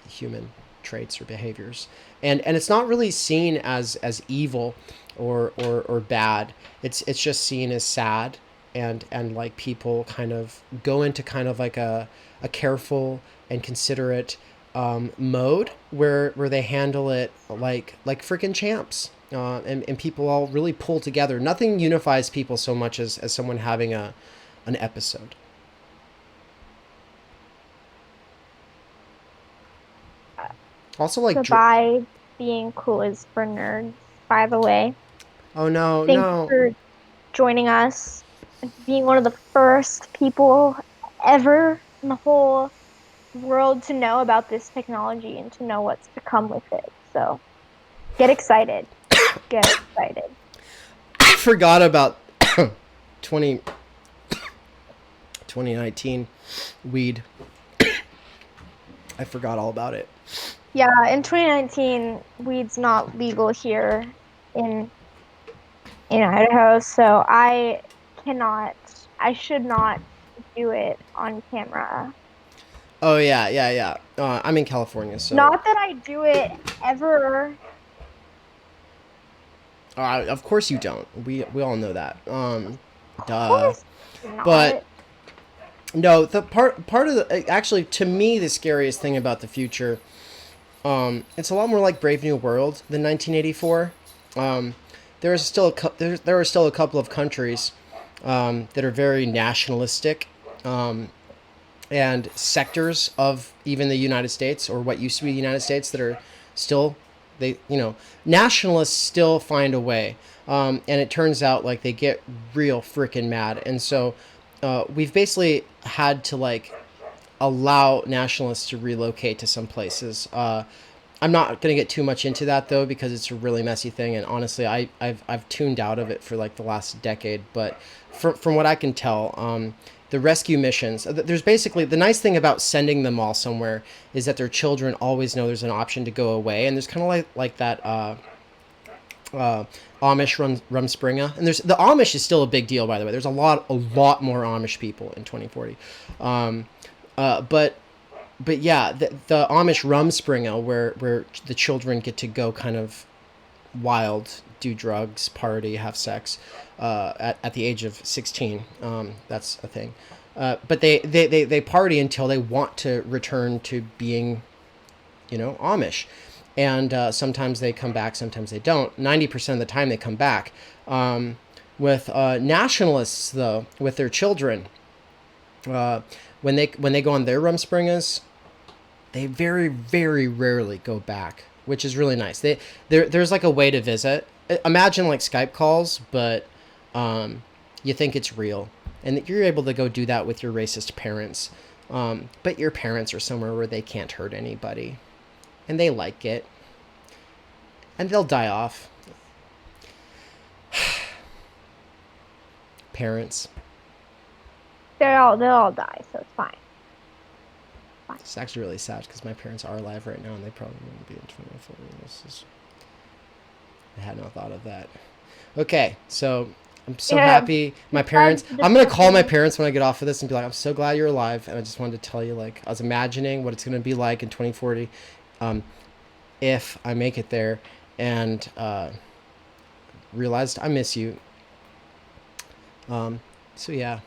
human traits or behaviors, and it's not really seen as evil or bad. It's just seen as sad, and like people kind of go into kind of like a careful and considerate mode where they handle it like freaking champs. And people all really pull together. Nothing unifies people so much as someone having an episode. Also, like, Goodbye, being cool is for nerds, by the way. oh no, Thanks no. for joining us and being one of the first people ever in the whole world to know about this technology and to know what's to come with it. So get excited. Get excited. I forgot about 20, 2019 weed. I forgot all about it. Yeah, in 2019, weed's not legal here in in Idaho, so cannot, I should not do it on camera. Oh yeah, yeah, yeah. I'm in California, so Not that I do it ever. of course you don't. We all know that. Of Duh. course But not. no, the part of the actually to me the scariest thing about the future, it's a lot more like Brave New World than 1984. There are still a couple of countries that are very nationalistic, and sectors of even the United States or what used to be the United States that are still nationalists still find a way, and it turns out like they get real freaking mad, and so we've basically had to like allow nationalists to relocate to some places. I'm not going to get too much into that though because it's a really messy thing, and honestly, I've tuned out of it for like the last decade. But from what I can tell, the rescue missions, there's basically the nice thing about sending them all somewhere is that their children always know there's an option to go away, and there's kind of like that. Amish Rumspringa, and there's the Amish is still a big deal, by the way. There's a lot more Amish people in 2040, but yeah, the Amish Rumspringa, where the children get to go kind of wild, do drugs, party, have sex, at the age of 16. That's a thing. But they party until they want to return to being, Amish. And sometimes they come back, sometimes they don't. 90% of the time they come back. With nationalists, though, with their children, when they go on their Rumspringas, they very, very rarely go back, which is really nice. There's like a way to visit. Imagine like Skype calls, but you think it's real, and that you're able to go do that with your racist parents. But your parents are somewhere where they can't hurt anybody, and they like it, and they'll die off. Parents. They'll all die, so it's fine. It's actually really sad because my parents are alive right now, and they probably wouldn't be in 2040. I had not thought of that. Okay, so I'm so happy. My parents. I'm gonna call my parents when I get off of this and be like, "I'm so glad you're alive," and I just wanted to tell you, like, I was imagining what it's gonna be like in 2040, if I make it there, and realized I miss you. So yeah.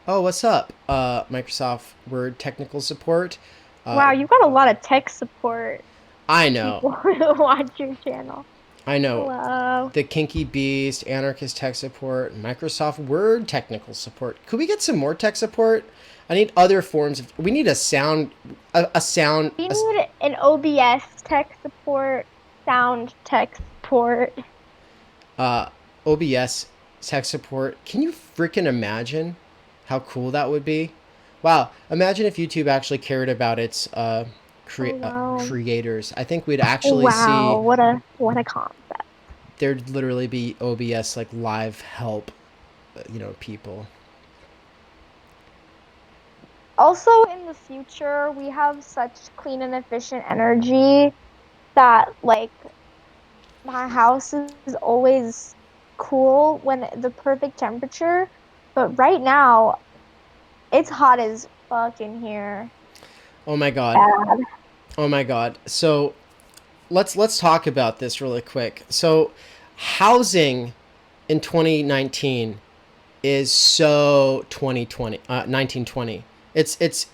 Oh, what's up? Microsoft Word technical support. Wow, you've got a lot of tech support I know. people who watch your channel. I know. Hello. The Kinky Beast, Anarchist tech support, Microsoft Word technical support. Could we get some more tech support? I need other forms of. We need a sound. A sound. We need an OBS tech support, sound tech support. OBS tech support. Can you freaking imagine how cool that would be? Wow. Imagine if YouTube actually cared about its creators. I think we'd actually Wow, see. what a concept. There'd literally be OBS like live help, people. Also, in the future, we have such clean and efficient energy that, like, my house is always cool when the perfect temperature. But right now, it's hot as fuck in here. Oh my god. Bad. Oh my God. So let's talk about this really quick. So housing in 2019 is so 2020 1920. It's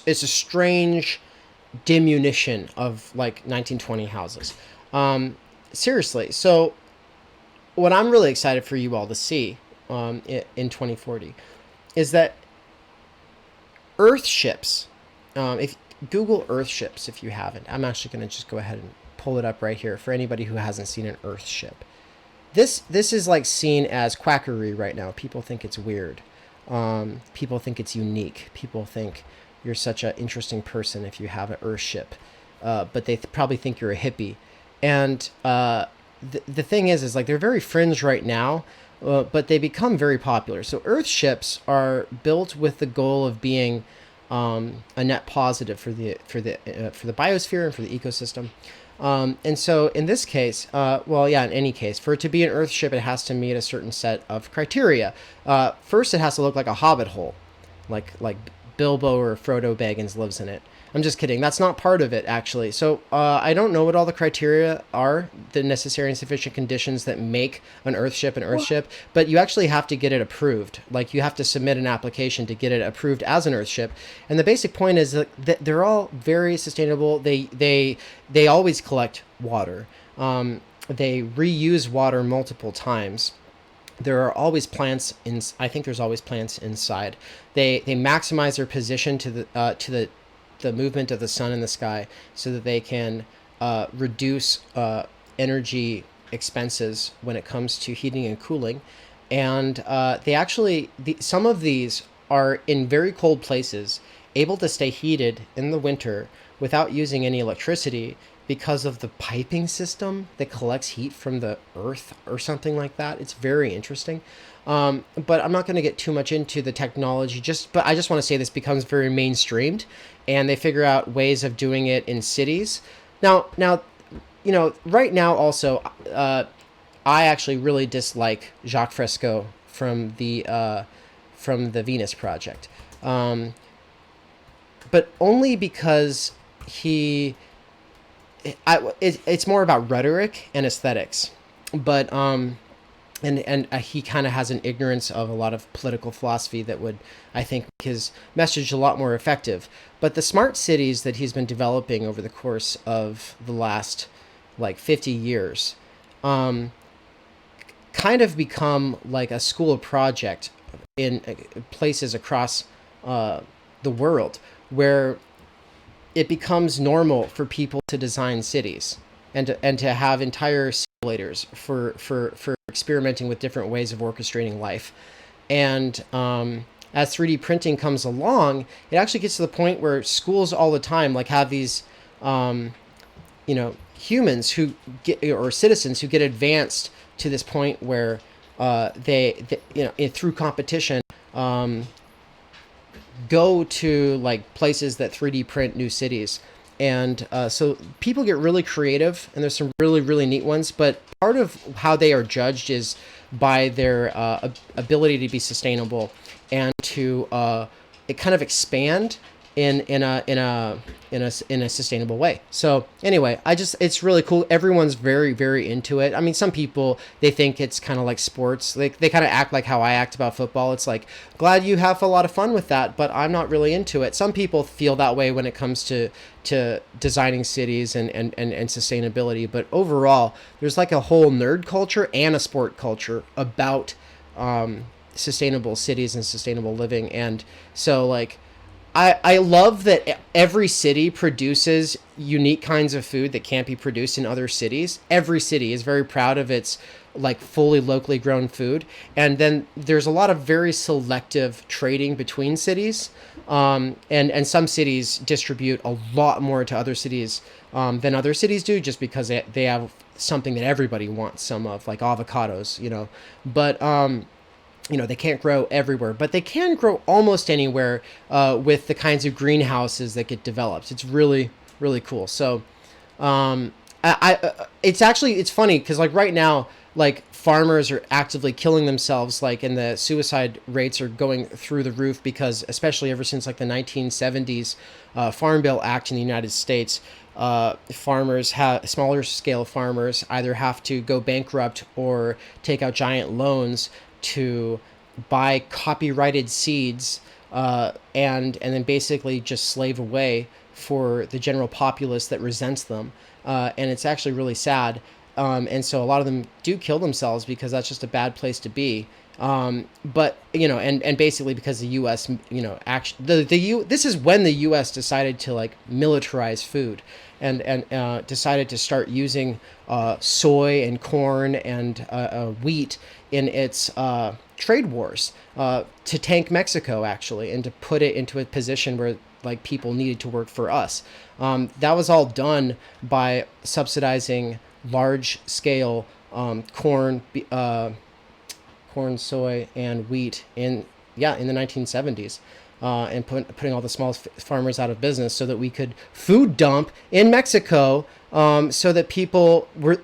a strange diminution of like 1920 houses. Seriously. So what I'm really excited for you all to see in 2040 is that Earth ships. If Google Earth ships, if you haven't, I'm actually going to just go ahead and pull it up right here for anybody who hasn't seen an Earth ship. This is like seen as quackery right now. People think it's weird. People think it's unique. People think you're such an interesting person if you have an Earth ship, but they probably think you're a hippie. And the thing is like they're very fringe right now, but they become very popular. So Earth ships are built with the goal of being a net positive for the biosphere and for the ecosystem. And so in this case, well, yeah, in any case, for it to be an Earth ship, it has to meet a certain set of criteria. First, it has to look like a hobbit hole, like Bilbo or Frodo Baggins lives in it. I'm just kidding. That's not part of it, actually. So I don't know what all the criteria are, the necessary and sufficient conditions that make an Earth ship, but you actually have to get it approved. Like you have to submit an application to get it approved as an Earth ship. And the basic point is that they're all very sustainable. They always collect water. They reuse water multiple times. There are always plants in. I think there's always plants inside. They maximize their position to the movement of the sun in the sky, so that they can reduce energy expenses when it comes to heating and cooling. And they actually some of these are in very cold places, able to stay heated in the winter without using any electricity because of the piping system that collects heat from the earth or something like that. It's very interesting. But I'm not going to get too much into the technology. But I just want to say this becomes very mainstreamed, and they figure out ways of doing it in cities. Now, right now also, I actually really dislike Jacques Fresco from the Venus Project, but only because it's more about rhetoric and aesthetics, but and he kind of has an ignorance of a lot of political philosophy that would, I think, make his message a lot more effective. But the smart cities that he's been developing over the course of the last like 50 years, kind of become like a school project in places across the world, where it becomes normal for people to design cities and to have entire simulators for experimenting with different ways of orchestrating life. And as 3D printing comes along, it actually gets to the point where schools all the time like have these humans who get, or citizens who get advanced to this point where through competition go to like places that 3D print new cities. And so people get really creative, and there's some really, really neat ones. But part of how they are judged is by their ability to be sustainable and to it kind of expand in a sustainable way. So anyway, it's really cool. Everyone's very, very into it. I mean, some people, they think it's kind of like sports. They kind of act like how I act about football. It's like, glad you have a lot of fun with that, but I'm not really into it. Some people feel that way when it comes to designing cities and sustainability. But overall, there's like a whole nerd culture and a sport culture about sustainable cities and sustainable living. And so like, I love that every city produces unique kinds of food that can't be produced in other cities. Every city is very proud of its like fully locally grown food. And then there's a lot of very selective trading between cities. And some cities distribute a lot more to other cities than other cities do, just because they have something that everybody wants some of, like avocados, But they can't grow everywhere, but they can grow almost anywhere with the kinds of greenhouses that get developed. It's really, really cool. So I It's funny because like right now, like farmers are actively killing themselves, like, and the suicide rates are going through the roof because, especially ever since like the 1970s Farm Bill Act in the United States, farmers have smaller scale farmers either have to go bankrupt or take out giant loans to buy copyrighted seeds, and then basically just slave away for the general populace that resents them. And it's actually really sad. And so a lot of them do kill themselves because that's just a bad place to be. But and basically because the U.S. Actually this is when the U.S. decided to like militarize food, and decided to start using soy and corn and wheat in its trade wars, to tank Mexico actually, and to put it into a position where like people needed to work for us. That was all done by subsidizing large scale corn, soy, and wheat in the 1970s, and putting all the small farmers out of business so that we could food dump in Mexico, so that people were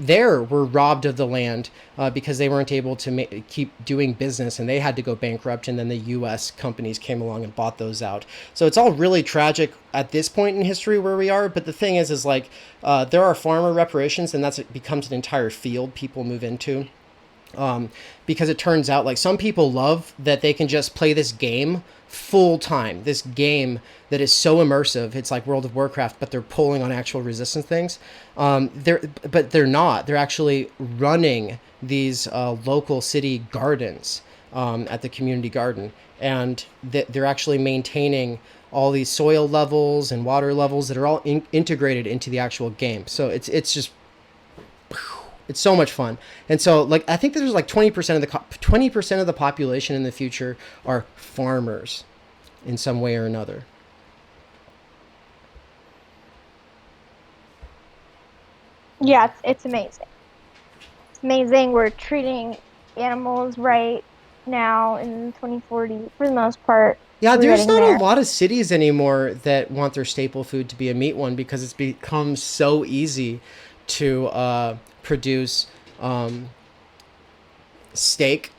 robbed of the land because they weren't able to keep doing business, and they had to go bankrupt, and then the U.S. companies came along and bought those out. So it's all really tragic at this point in history where we are. But the thing is like there are farmer reparations, and it becomes an entire field people move into. Because it turns out like some people love that they can just play this game full time, this game that is so immersive. It's like World of Warcraft, but they're pulling on actual resistance things. They're not. They're actually running these local city gardens at the community garden, and they're actually maintaining all these soil levels and water levels that are all integrated into the actual game. So it's just it's so much fun. And so like I think there's like 20% of the population in the future are farmers in some way or another. Yeah, it's amazing. It's amazing. We're treating animals right now in 2040 for the most part. Yeah, We're there's getting not there. a lot of cities anymore that want their staple food to be a meat one because it's become so easy to produce steak,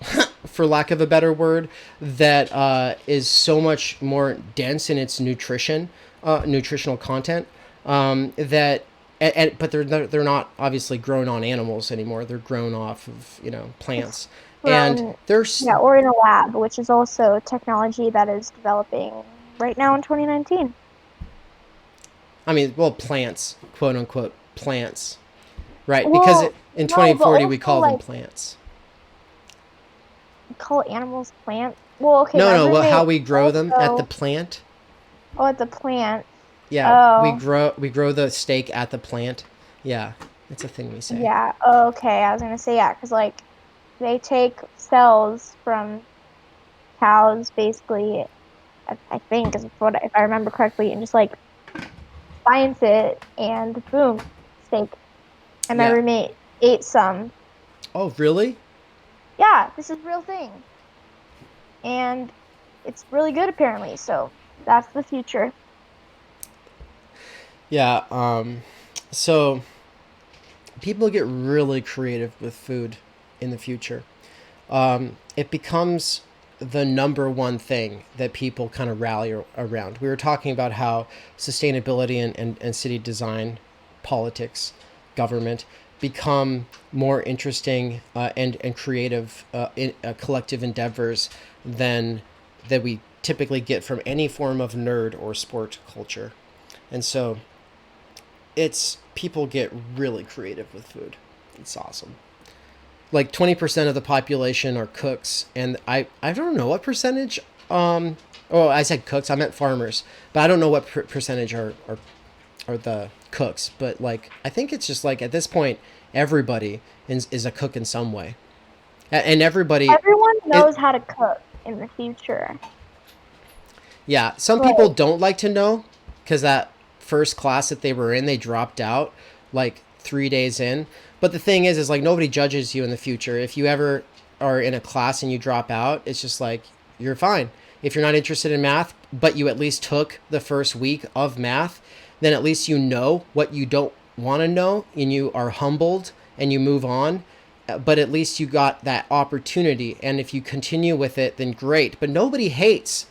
for lack of a better word, that is so much more dense in its nutritional content, that but they're not obviously grown on animals anymore. They're grown off of plants, and Grown, there's yeah, or in a lab, which is also technology that is developing right now in 2019. I mean, well, plants, quote unquote plants, right? Because Well, in no, but 2040 we also call them like plants. call animals plants. Well, okay, No, my no, well, how roommate we grow them at the also. plant. Oh, it's a plant. Yeah, Oh, we grow the steak at the plant. Yeah, it's a thing we say. yeah. Okay, I was gonna say yeah, because like they take cells from cows, basically. I think is what if I remember correctly, and just like science it, and boom, steak. And my Yeah. roommate ate some. Oh, really? Yeah, this is real thing, and it's really good apparently. So that's the future. Yeah. So people get really creative with food in the future. It becomes the number one thing that people kind of rally around. We were talking about how sustainability and city design, politics, government become more interesting and creative collective endeavors than that we typically get from any form of nerd or sport culture. And so it's people get really creative with food. It's awesome. Like 20% of the population are cooks, and I don't know what percentage. Oh, I said cooks. I meant farmers, but I don't know what percentage are the cooks. But like I think it's just like at this point, everybody is a cook in some way, and everybody. Everyone It, knows how to cook in the future. yeah, some people Like, don't like to know because that first class that they were in, they dropped out like 3 days in. But the thing is like nobody judges you in the future. If you ever are in a class and you drop out, it's just like you're fine. If you're not interested in math, but you at least took the first week of math, then at least you know what you don't want to know and you are humbled and you move on, but at least you got that opportunity. And if you continue with it, then great. But nobody hates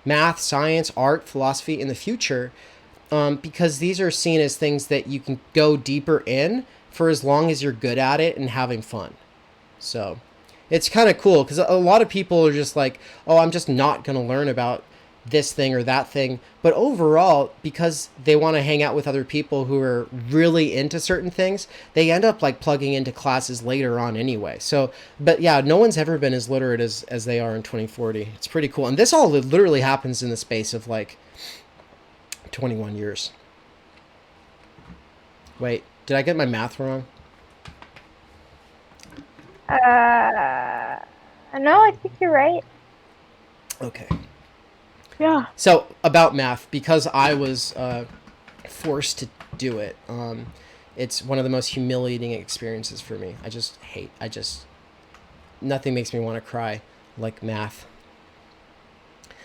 math, science, art, philosophy in the future, because these are seen as things that you can go deeper in for as long as you're good at it and having fun. So it's kind of cool because a lot of people are just like, oh, I'm just not going to learn about this thing or that thing. But overall, because they want to hang out with other people who are really into certain things, they end up like plugging into classes later on anyway. So, but yeah, no one's ever been as literate as they are in 2040. It's pretty cool. And this all literally happens in the space of like 21 years. Wait, did I get my math wrong? No, I think you're right. Okay. Yeah. So about math, because I was forced to do it, it's one of the most humiliating experiences for me. Nothing makes me want to cry like math.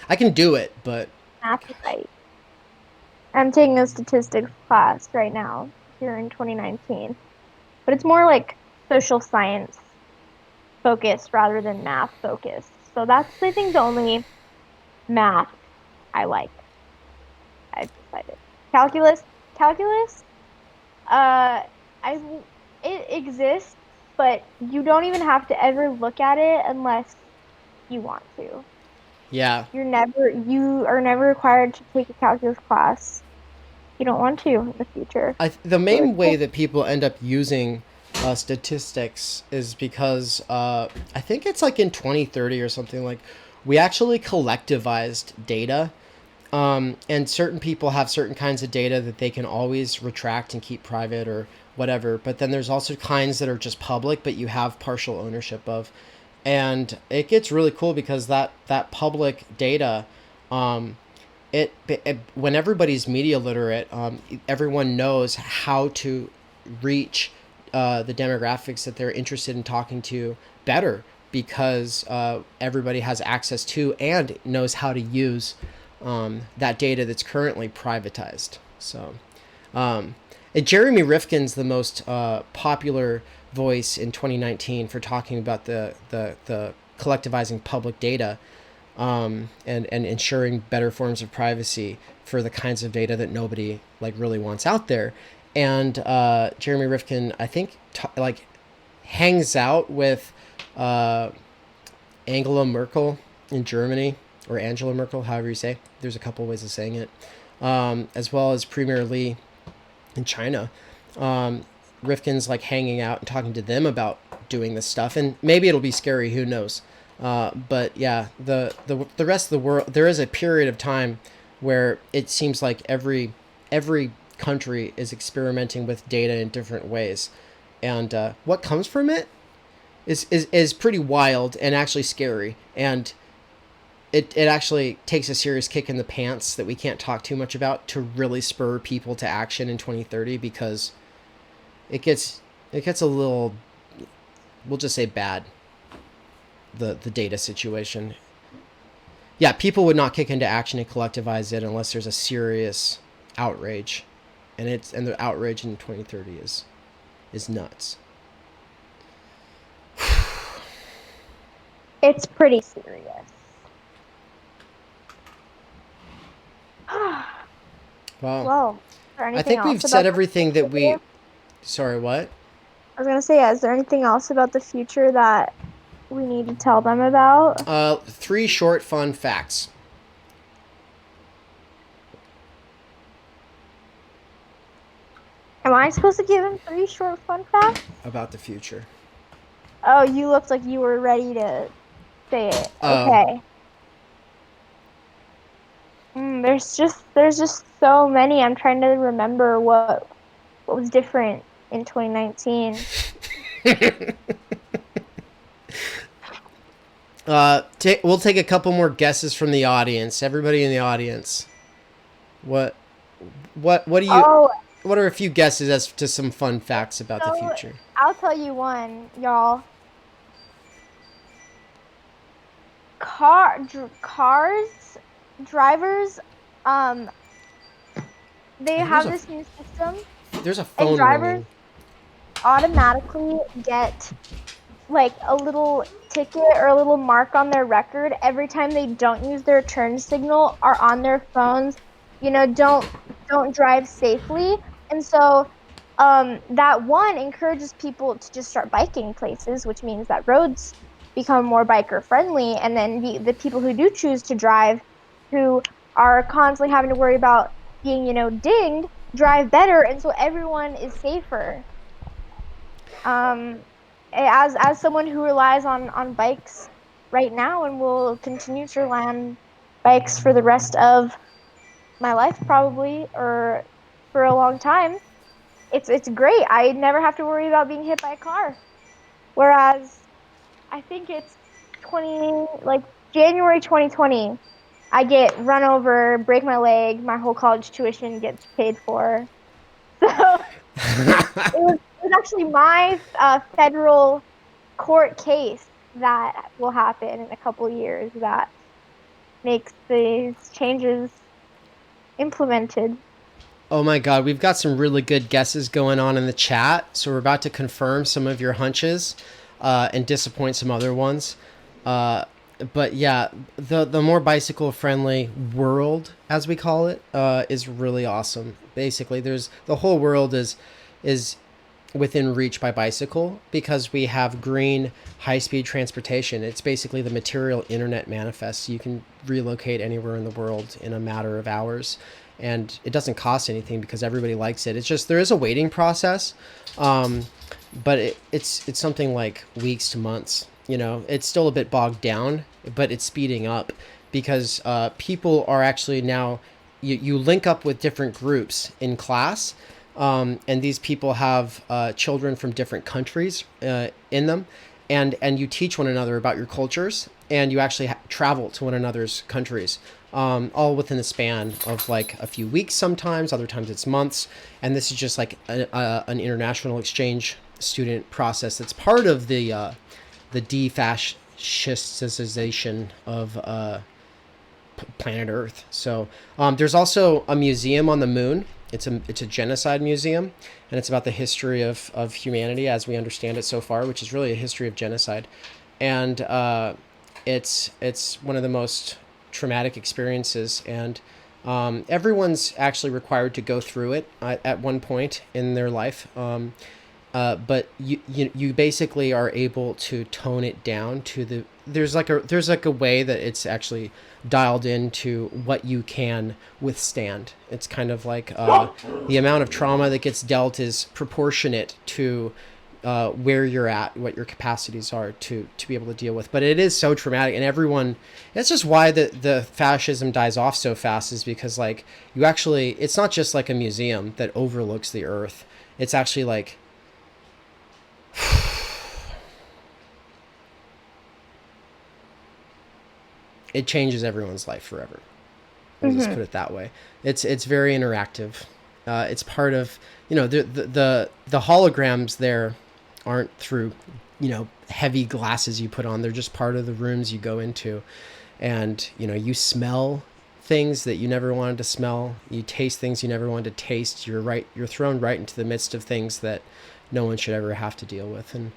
I can do it, but Math is right. I'm taking a statistics class right now here in 2019, but it's more like social science focused rather than math focused. So that's, I think, the only math I like. I've decided. Calculus, calculus, I it exists, but you don't even have to ever look at it unless you want to. yeah, You are never required to take a calculus class. You don't want to in the future. the So it's main way cool. that people end up using statistics is because I think it's like in 2030 or something, like we actually collectivized data. And certain people have certain kinds of data that they can always retract and keep private or whatever. But then there's also kinds that are just public, but you have partial ownership of. And it gets really cool because that public data, um, when everybody's media literate, everyone knows how to reach the demographics that they're interested in talking to better because everybody has access to and knows how to use that data that's currently privatized. So, and Jeremy Rifkin's the most popular voice in 2019 for talking about the collectivizing public data, and ensuring better forms of privacy for the kinds of data that nobody like really wants out there. And Jeremy Rifkin, I think, like hangs out with Angela Merkel in Germany, or Angela Merkel, however you say. There's a couple ways of saying it, as well as Premier Li in China. Rifkin's like hanging out and talking to them about doing this stuff, and maybe it'll be scary. Who knows? But yeah, the rest of the world, there is a period of time where it seems like every country is experimenting with data in different ways, and what comes from it is pretty wild and actually scary, and it actually takes a serious kick in the pants that we can't talk too much about to really spur people to action in 2030, because it gets a little, we'll just say, bad, the data situation. Yeah, people would not kick into action and collectivize it unless there's a serious outrage, and the outrage in 2030 is nuts. It's pretty serious. Well, Well, is there I anything think we've else said about the everything that we. future? Sorry, what? I was gonna say, yeah, is there anything else about the future that we need to tell them about? 3 short, fun facts. Am I supposed to give him 3 short fun facts? About the future. Oh, you looked like you were ready to say it. Oh, Okay. There's just so many. I'm trying to remember what was different in 2019. We'll take a couple more guesses from the audience. Everybody in the audience. What what do you Oh, what are a few guesses as to some fun facts about the so future? I'll tell you one, y'all. Cars, drivers, um, they I think there's have a this new system. There's a And phone drivers ringing. automatically get like a little ticket or a little mark on their record every time they don't use their turn signal or on their phones, don't drive safely. And so that one encourages people to just start biking places, which means that roads become more biker friendly. And then the people who do choose to drive, who are constantly having to worry about being, dinged, drive better. And so everyone is safer. Um, as someone who relies on bikes right now and will continue to rely on bikes for the rest of my life probably, or for a long time, it's great. I never have to worry about being hit by a car. Whereas I think it's 20 like January 2020, I get run over, break my leg, my whole college tuition gets paid for. So it was actually my federal court case that will happen in a couple years that makes these changes implemented. Oh my God, we've got some really good guesses going on in the chat. So we're about to confirm some of your hunches and disappoint some other ones. But yeah, the more bicycle friendly world, as we call it, is really awesome. Basically, there's the whole world is within reach by bicycle because we have green high speed transportation. It's basically the material internet manifest. You can relocate anywhere in the world in a matter of hours, and it doesn't cost anything because everybody likes it. It's just there is a waiting process, but it's something like weeks to months. It's still a bit bogged down, but it's speeding up because people are actually now you link up with different groups in class, and these people have children from different countries in them, and you teach one another about your cultures, and you actually travel to one another's countries, all within the span of like a few weeks. Sometimes, other times it's months, and this is just like an international exchange student process. That's part of the defascistization of planet Earth. So there's also a museum on the moon. It's a genocide museum, and it's about the history of humanity as we understand it so far, which is really a history of genocide, and it's one of the most traumatic experiences, and everyone's actually required to go through it at one point in their life. But you basically are able to tone it down to there's like a way that it's actually dialed into what you can withstand. It's kind of like the amount of trauma that gets dealt is proportionate to where you're at, what your capacities are to be able to deal with. But it is so traumatic, and everyone. That's just why the fascism dies off so fast, is because like you actually, it's not just like a museum that overlooks the earth. It's actually like it changes everyone's life forever. We'll just put it that way. It's very interactive. It's part of the holograms there aren't through heavy glasses you put on. They're just part of the rooms you go into, and you smell things that you never wanted to smell. You taste things you never wanted to taste. You're thrown right into the midst of things that no one should ever have to deal with. And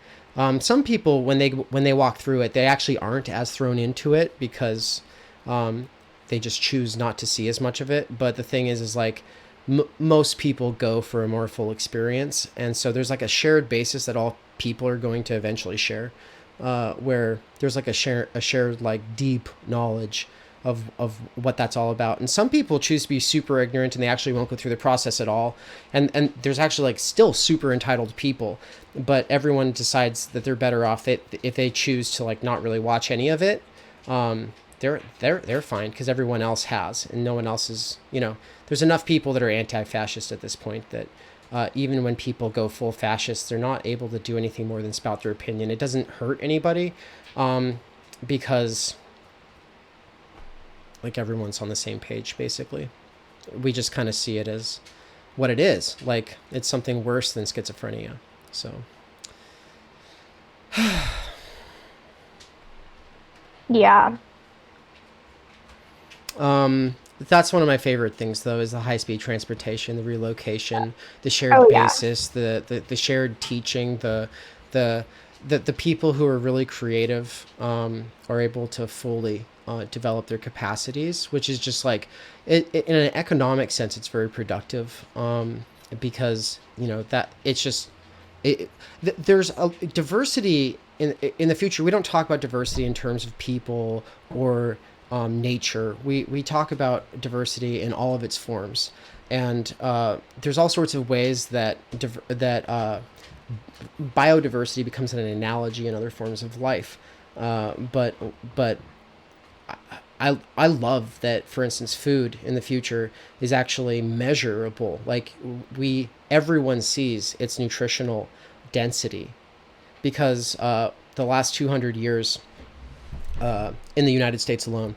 some people, when they walk through it, they actually aren't as thrown into it because they just choose not to see as much of it. But the thing is like most people go for a more full experience, and so there's like a shared basis that all people are going to eventually share, where there's like a shared like deep knowledge of what that's all about. And some people choose to be super ignorant and they actually won't go through the process at all. And there's actually like still super entitled people, but everyone decides that they're better off if they choose to like not really watch any of it. They're fine because everyone else has, and no one else is. There's enough people that are anti-fascist at this point that even when people go full fascist, they're not able to do anything more than spout their opinion. It doesn't hurt anybody because like everyone's on the same page, basically. We just kind of see it as what it is. Like it's something worse than schizophrenia. So Yeah. That's one of my favorite things, though, is the high-speed transportation, the relocation, the shared Oh yeah. basis, the shared teaching, the the people who are really creative are able to fully develop their capacities, which is just like, in an economic sense, it's very productive, because that it's just there's a diversity in the future. We don't talk about diversity in terms of people or nature. We talk about diversity in all of its forms, and there's all sorts of ways that biodiversity becomes an analogy in other forms of life. But I love that, for instance, food in the future is actually measurable. Like, everyone sees its nutritional density, because the last 200 years in the United States alone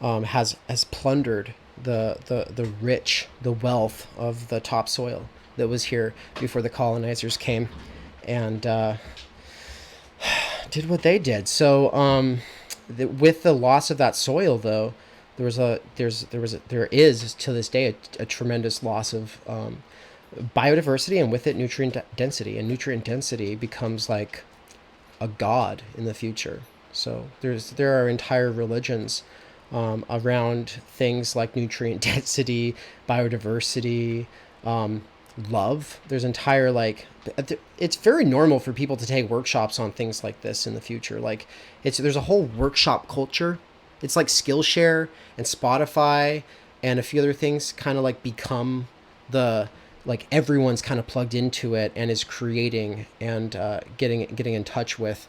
has plundered the wealth of the topsoil that was here before the colonizers came and did what they did. So with the loss of that soil, though, there is to this day a tremendous loss of biodiversity, and with it nutrient density, and nutrient density becomes like a god in the future. So there are entire religions around things like nutrient density, biodiversity, love. There's entire, like, it's very normal for people to take workshops on things like this in the future. Like, there's a whole workshop culture. It's like Skillshare and Spotify and a few other things kind of like become the, like, everyone's kind of plugged into it and is creating and getting in touch with.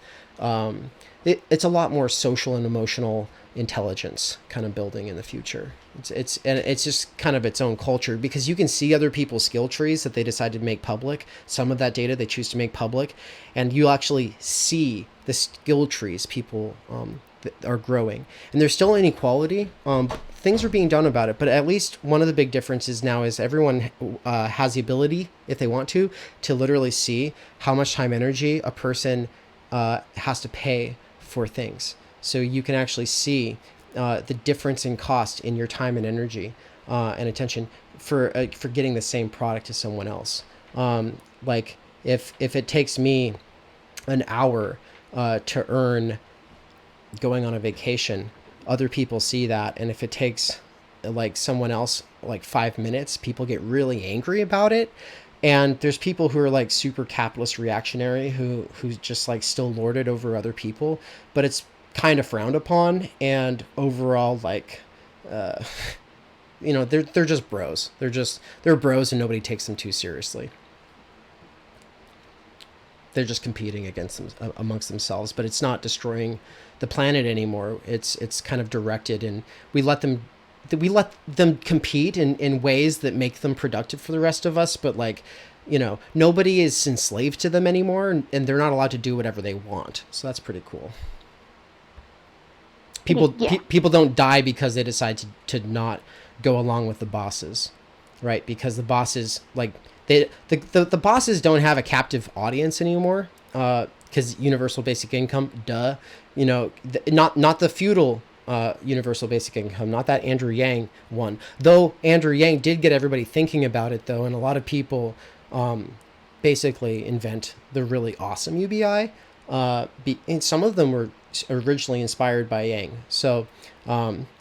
It's a lot more social and emotional intelligence kind of building in the future. It's just kind of its own culture, because you can see other people's skill trees that they decide to make public. Some of that data they choose to make public, and you actually see the skill trees people are growing. And there's still inequality. Things are being done about it, but at least one of the big differences now is everyone has the ability, if they want to literally see how much time energy a person has to pay for things. So you can actually see the difference in cost in your time and energy and attention for getting the same product to someone else. Like, if it takes me an hour to earn going on a vacation, other people see that, and if it takes like someone else like 5 minutes, people get really angry about it. And there's people who are like super capitalist reactionary who just like still lord it over other people, but it's kind of frowned upon. And overall, like, they're just bros. They're bros, and nobody takes them too seriously. They're just competing against them amongst themselves, but it's not destroying the planet anymore. It's kind of directed, and we let them compete in ways that make them productive for the rest of us. But, like, nobody is enslaved to them anymore, and they're not allowed to do whatever they want. So that's pretty cool. Yeah. People don't die because they decide to not go along with the bosses, right? Because the bosses, like, the bosses don't have a captive audience anymore, because universal basic income, duh. Not the feudal universal basic income, not that Andrew Yang one. Though Andrew Yang did get everybody thinking about it, though, and a lot of people basically invent the really awesome UBI. And some of them were originally inspired by Yang. So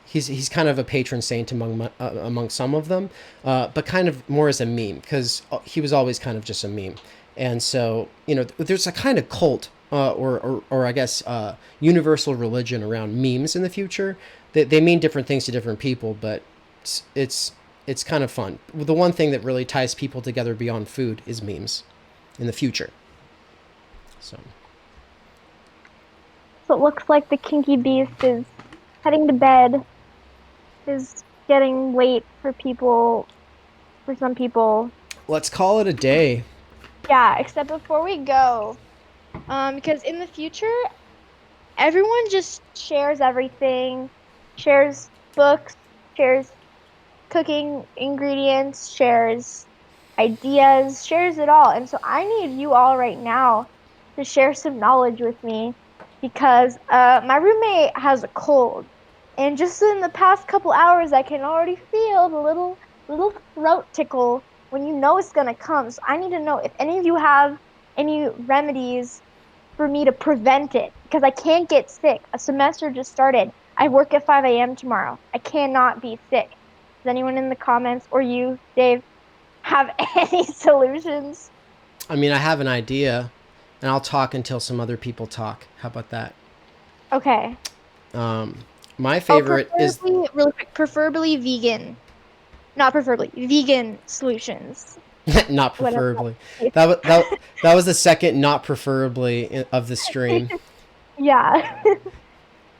he's kind of a patron saint among some of them, but kind of more as a meme, because he was always kind of just a meme. And so, there's a kind of cult, or I guess universal religion around memes in the future. They mean different things to different people, but it's kind of fun. The one thing that really ties people together beyond food is memes in the future. So So it looks like the kinky beast is heading to bed. Is getting late for people, for some people. let's call it a day. Yeah, except before we go, because in the future, everyone just shares everything, shares books, shares cooking ingredients, shares ideas, shares it all. And so I need you all right now to share some knowledge with me, because my roommate has a cold. And just in the past couple hours, I can already feel the little throat tickle when you know it's gonna come. So I need to know if any of you have any remedies for me to prevent it because I can't get sick. A semester just started. I work at 5 a.m. tomorrow. I cannot be sick. Does anyone in the comments or you, Dave, have any solutions? I mean, I have an idea, and I'll talk until some other people talk. How about that? Okay. My Oh, favorite is preferably, really quick, preferably vegan. Not preferably, vegan solutions. not Whatever. preferably. That was the second not preferably of the stream. Yeah.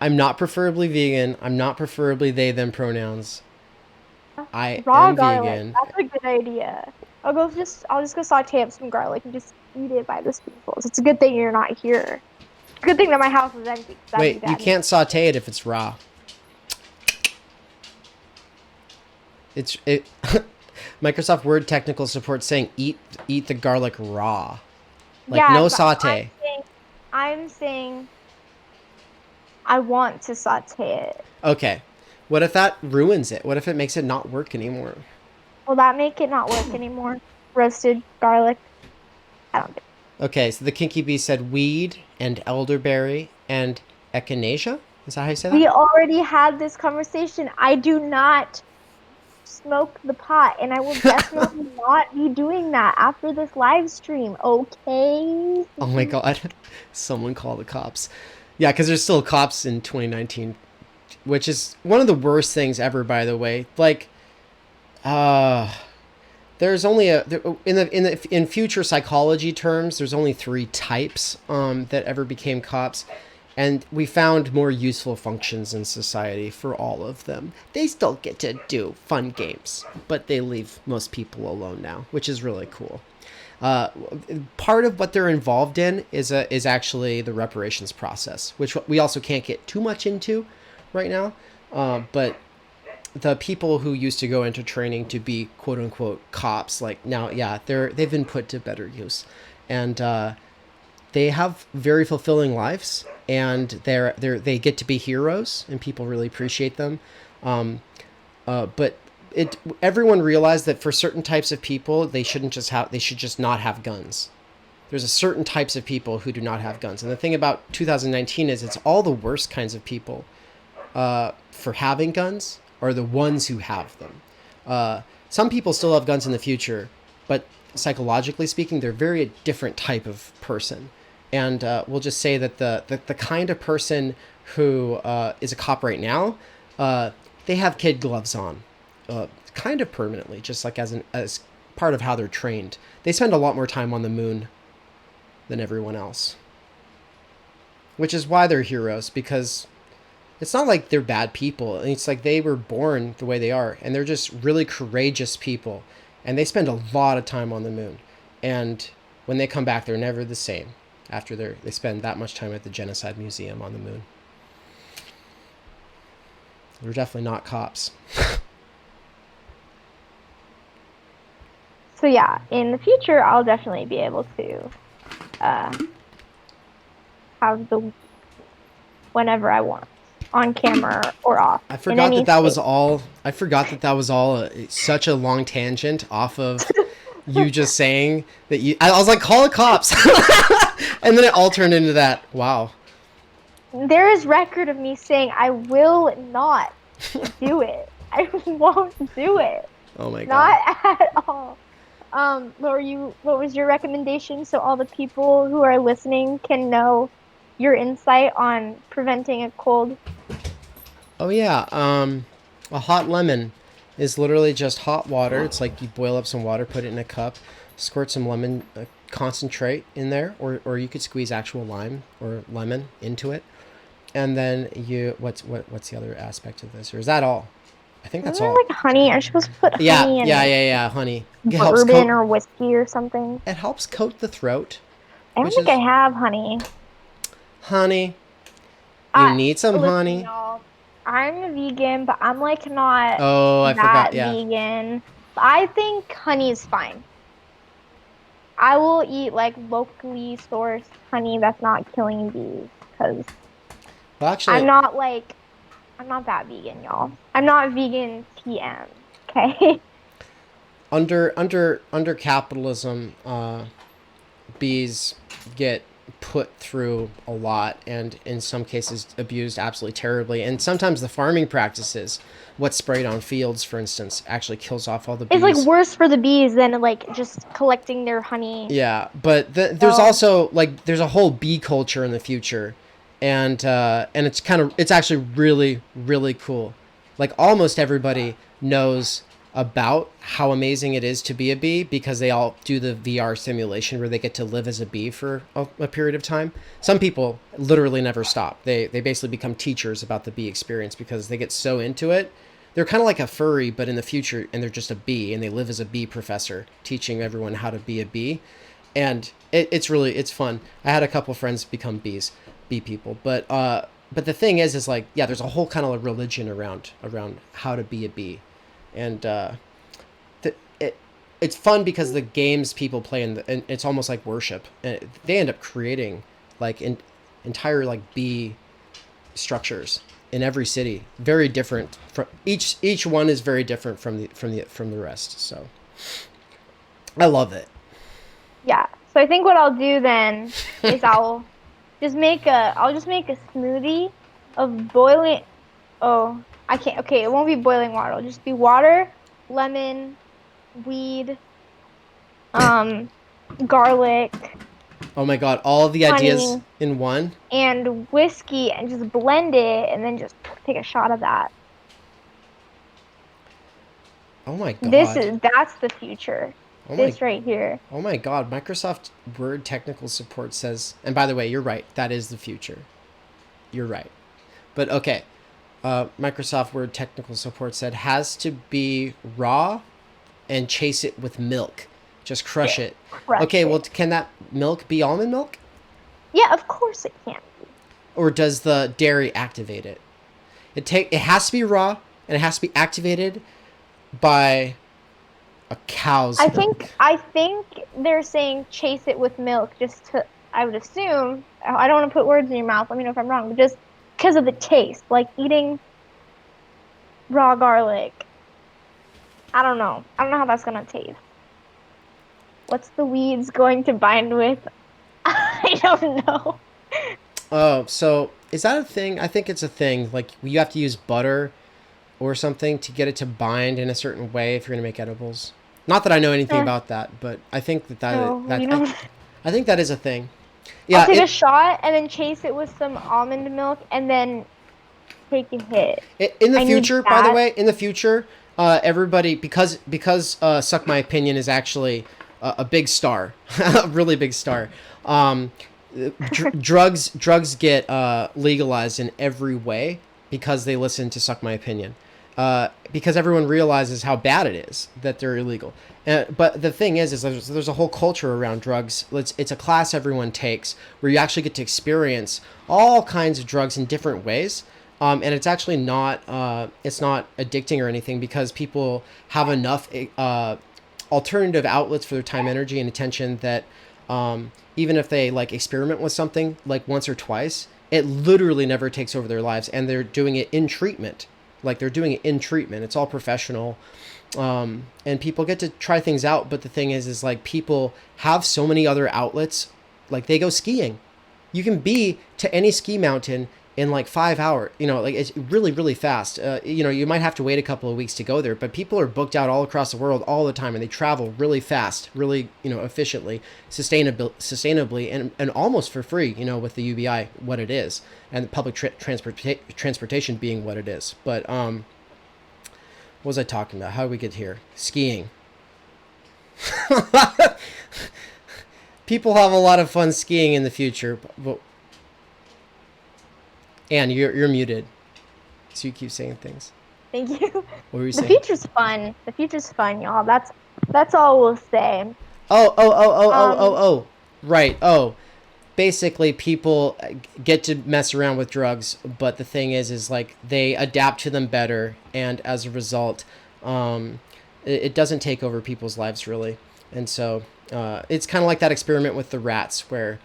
I'm not preferably vegan. I'm not preferably they them pronouns. I Raw am garlic. vegan. That's a good idea. I'll just go saute up some garlic and just eat it by the spoonfuls. It's a good thing you're not here. Good thing that my house is empty. That'd be Wait, you bad news. can't saute it if it's raw. It's it. Microsoft Word technical support saying eat the garlic raw, like Yeah, no but saute. I'm saying I want to saute it. Okay, what if that ruins it? What if it makes it not work anymore? Will that make it not work anymore? Roasted garlic. I don't think. Okay, so the Kinky Bee said weed and elderberry and echinacea. Is that how you say that? We already had this conversation. I do not smoke the pot, and I will definitely not be doing that after this live stream. Okay. Oh my god, someone call the cops. Yeah, because there's still cops in 2019, which is one of the worst things ever, by the way. Like, uh, there's only in future psychology terms, there's only three types that ever became cops, and we found more useful functions in society for all of them. They still get to do fun games, but they leave most people alone now, which is really cool. Uh, Part of what they're involved in is actually the reparations process, which we also can't get too much into right now. But the people who used to go into training to be quote unquote cops, like now, yeah, they've been put to better use, and they have very fulfilling lives, and they get to be heroes, and people really appreciate them. But everyone realized that for certain types of people, they should just not have guns. There's a certain types of people who do not have guns, and the thing about 2019 is it's all the worst kinds of people for having guns are the ones who have them. Some people still have guns in the future, but psychologically speaking, they're very different type of person. And we'll just say that the kind of person who is a cop right now, they have kid gloves on, kind of permanently, just like as part of how they're trained. They spend a lot more time on the moon than everyone else, which is why they're heroes, because it's not like they're bad people. It's like they were born the way they are, and they're just really courageous people, and they spend a lot of time on the moon. And when they come back, they're never the same after they spend that much time at the Genocide Museum on the moon. They're definitely not cops. So yeah, in the future, I'll definitely be able to have the whenever I want, on camera or off. I forgot that that was all. I forgot that that was all such a long tangent off of you just saying that you. I was like, call the cops, and then it all turned into that. Wow. There is record of me saying I will not do it. I won't do it. Oh my god. Not at all. What was your recommendation so all the people who are listening can know your insight on preventing a cold? Oh yeah. A hot lemon is literally just hot water. It's like you boil up some water, put it in a cup, squirt some lemon concentrate in there, or you could squeeze actual lime or lemon into it, and then what's the other aspect of this, or is that all? I think that's Isn't there all. like honey? Are supposed to put Yeah, honey in yeah. Honey. It helps bourbon coat. or whiskey or something? It helps coat the throat, I don't which think is I have honey. honey. You need some Listen, honey. y'all. I'm a vegan, but I'm like not Oh, I that forgot. Yeah. vegan. I think honey is fine. I will eat like locally sourced honey that's not killing bees because Well, I'm actually, not like I'm not that vegan, y'all. I'm not vegan TM. Okay. Under capitalism, bees get put through a lot, and in some cases abused absolutely terribly. And sometimes the farming practices, what's sprayed on fields, for instance, actually kills off all the It's like bees. worse for the bees than like just collecting their honey. Yeah, but there's So also like there's a whole bee culture in the future, and it's actually really cool. Like almost everybody knows about how amazing it is to be a bee because they all do the VR simulation where they get to live as a bee for a period of time. Some people literally never stop. They basically become teachers about the bee experience because they get so into it. They're kind of like a furry, but in the future, and they're just a bee, and they live as a bee professor, teaching everyone how to be a bee, and it's fun. I had a couple friends become bee people, but the thing is like yeah, there's a whole kind of religion around how to be a bee, and it's fun because the games people play and it's almost like worship, and they end up creating like entire like bee structures in every city, very different from each one is very different from the rest. So I love it. yeah. So I think what I'll do then is I'll just make a smoothie of boiling. Oh, I can't. Okay, it won't be boiling water. It'll just be water, lemon, weed, um, garlic, Oh my god, all of the ideas honey, in one. and whiskey, and just blend it, and then just take a shot of that. Oh my god. That's the future. Oh my This right here. oh my god. Microsoft Word technical support says, and by the way, you're right. That is the future. You're right. But okay, Microsoft Word technical support said has to be raw and chase it with milk. Just crush it. Crush Okay, well, it. can that milk be almond milk? Yeah, of course it can. Or does the dairy activate it? It has to be raw and it has to be activated by a cow's milk. I think they're saying chase it with milk just to I would assume I don't want to put words in your mouth. Let me know if I'm wrong, but just because of the taste, like eating raw garlic. I don't know. I don't know how that's gonna taste. What's the weeds going to bind with? I don't know. Oh, so is that a thing? I think it's a thing. Like you have to use butter or something to get it to bind in a certain way if you're gonna make edibles. Not that I know anything Eh, about that, but I think no, you know. I think that is a thing. I'll Yeah, take a shot and then chase it with some almond milk and then take a hit. in the I need future, by the that. way, in the future, everybody because Suck My Opinion is actually a big star, a really big star. Um, drugs get legalized in every way because they listen to Suck My Opinion. Because everyone realizes how bad it is that they're illegal. But the thing is there's a whole culture around drugs. It's a class everyone takes where you actually get to experience all kinds of drugs in different ways. And it's actually it's not addicting or anything because people have enough alternative outlets for their time, energy, and attention that even if they like experiment with something like once or twice, it literally never takes over their lives, and they're doing it in treatment. Like they're doing it in treatment. It's all professional, and people get to try things out. But the thing is like people have so many other outlets. Like they go skiing. You can be to any ski mountain in like 5 hours. You know, like it's really fast. You might have to wait a couple of weeks to go there, but people are booked out all across the world all the time, and they travel really fast, really efficiently, sustainably, and almost for free. With the UBI what it is, and public transportation being what it is. But what was I talking about? How did we get here? Skiing. People have a lot of fun skiing in the future, but Anne, you're muted, so you keep saying things. Thank you. What were you The saying? future's fun. The future's fun, y'all. That's all we'll say. Oh. Um, Right. Oh, basically, people get to mess around with drugs, but the thing is like they adapt to them better, and as a result, it doesn't take over people's lives really. And so it's kind of like that experiment with the rats, where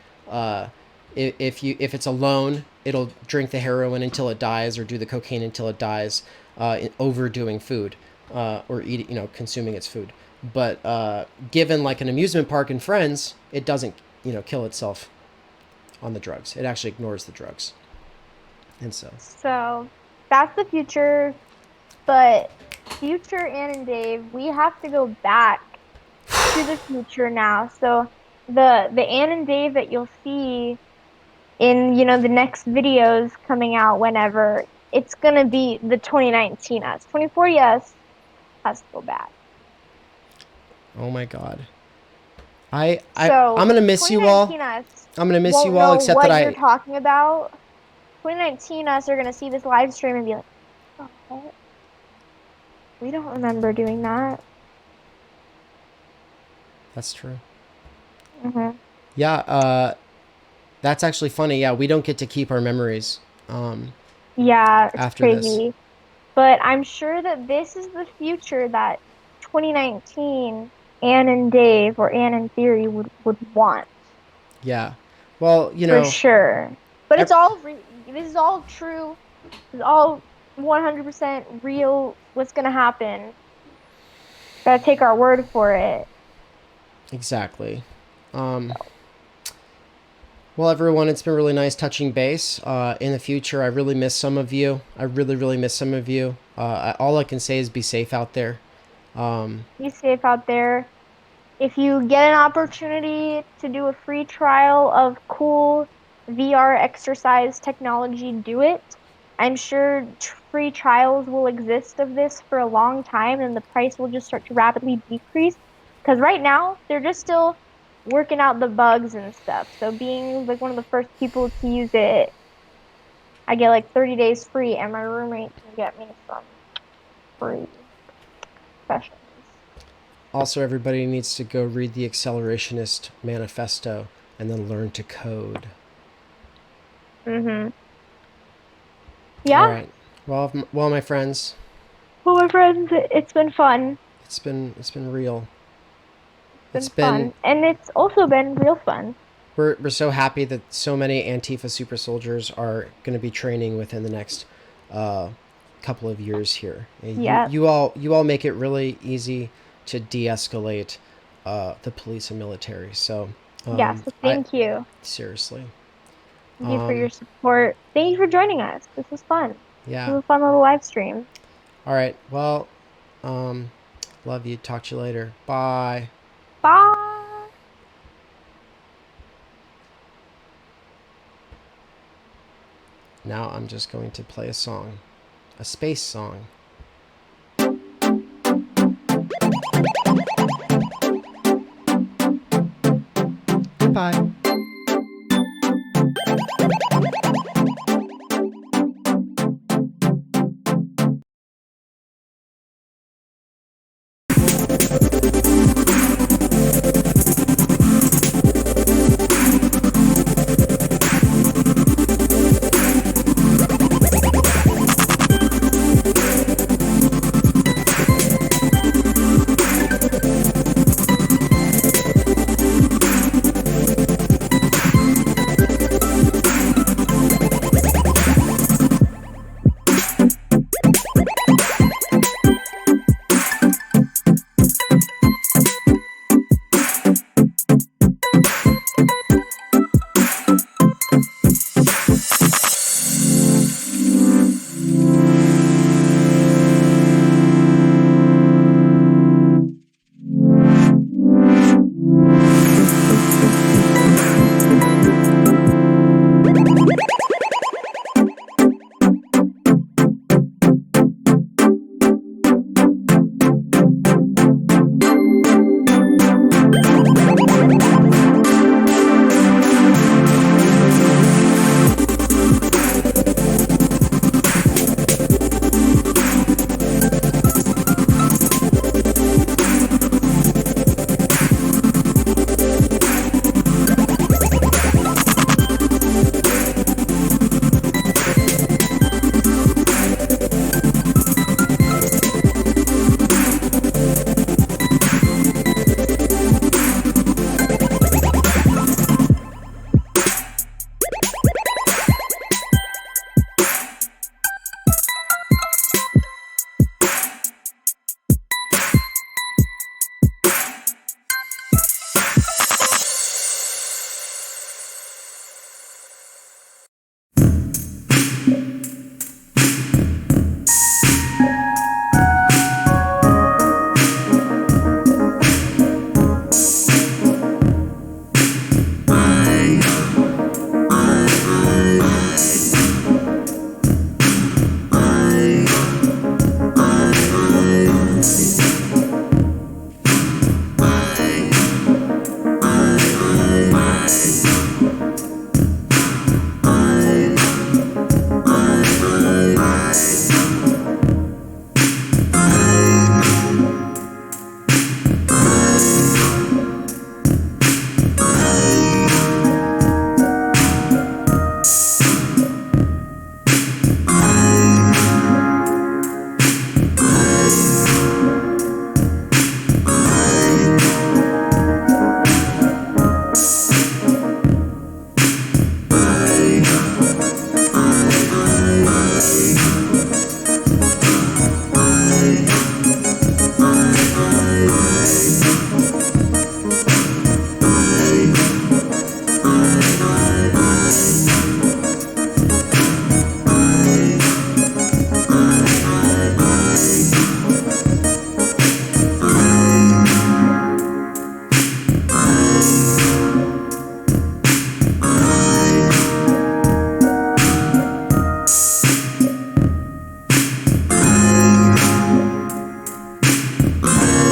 if it's a loan it'll drink the heroin until it dies, or do the cocaine until it dies, overdoing food, or consuming its food. But given like an amusement park and friends, it doesn't kill itself on the drugs. It actually ignores the drugs. And So that's the future. But future Ann and Dave, we have to go back to the future now. So the Ann and Dave that you'll see in, the next videos coming out whenever, it's gonna be the 2019 us. 2040 us has to go back. oh my God. I'm So gonna miss you all. 2019 us I'm gonna miss won't you all, know except what that you're talking about. 2019 us are gonna see this live stream and be like, oh, what? We don't remember doing that. That's true. Mm-hmm. Yeah, that's actually funny. Yeah, we don't get to keep our memories. Yeah, it's After this. crazy. But I'm sure that this is the future that 2019 Ann and Dave or Ann and Theory would want Yeah. Well, for sure. But ev- this is all true. This is all 100% real. What's gonna happen? Gotta take our word for it. exactly. Well, everyone, it's been really nice touching base. In the future, I really miss some of you. I really, really miss some of you. All I can say is be safe out there. Be safe out there. If you get an opportunity to do a free trial of cool VR exercise technology, do it. I'm sure free trials will exist of this for a long time and the price will just start to rapidly decrease. Because right now, they're just still working out the bugs and stuff. So being like one of the first people to use it, I get like 30 days free, and my roommate can get me some free sessions. Also, everybody needs to go read the Accelerationist Manifesto and then learn to code. Mm-hmm. All Yeah. right. Well, my friends, Well, my friends, it's been fun. it's been real. It's been fun. And it's also been real fun. We're so happy that so many Antifa super soldiers are going to be training within the next couple of years here. Yeah. You all make it really easy to de-escalate the police and military. So Yeah, so thank you. Seriously. Thank you for your support. Thank you for joining us. This was fun. Yeah. It was a fun little live stream. All right. Well, love you. Talk to you later. Bye. Bye. Now I'm just going to play a song. A space song. Goodbye.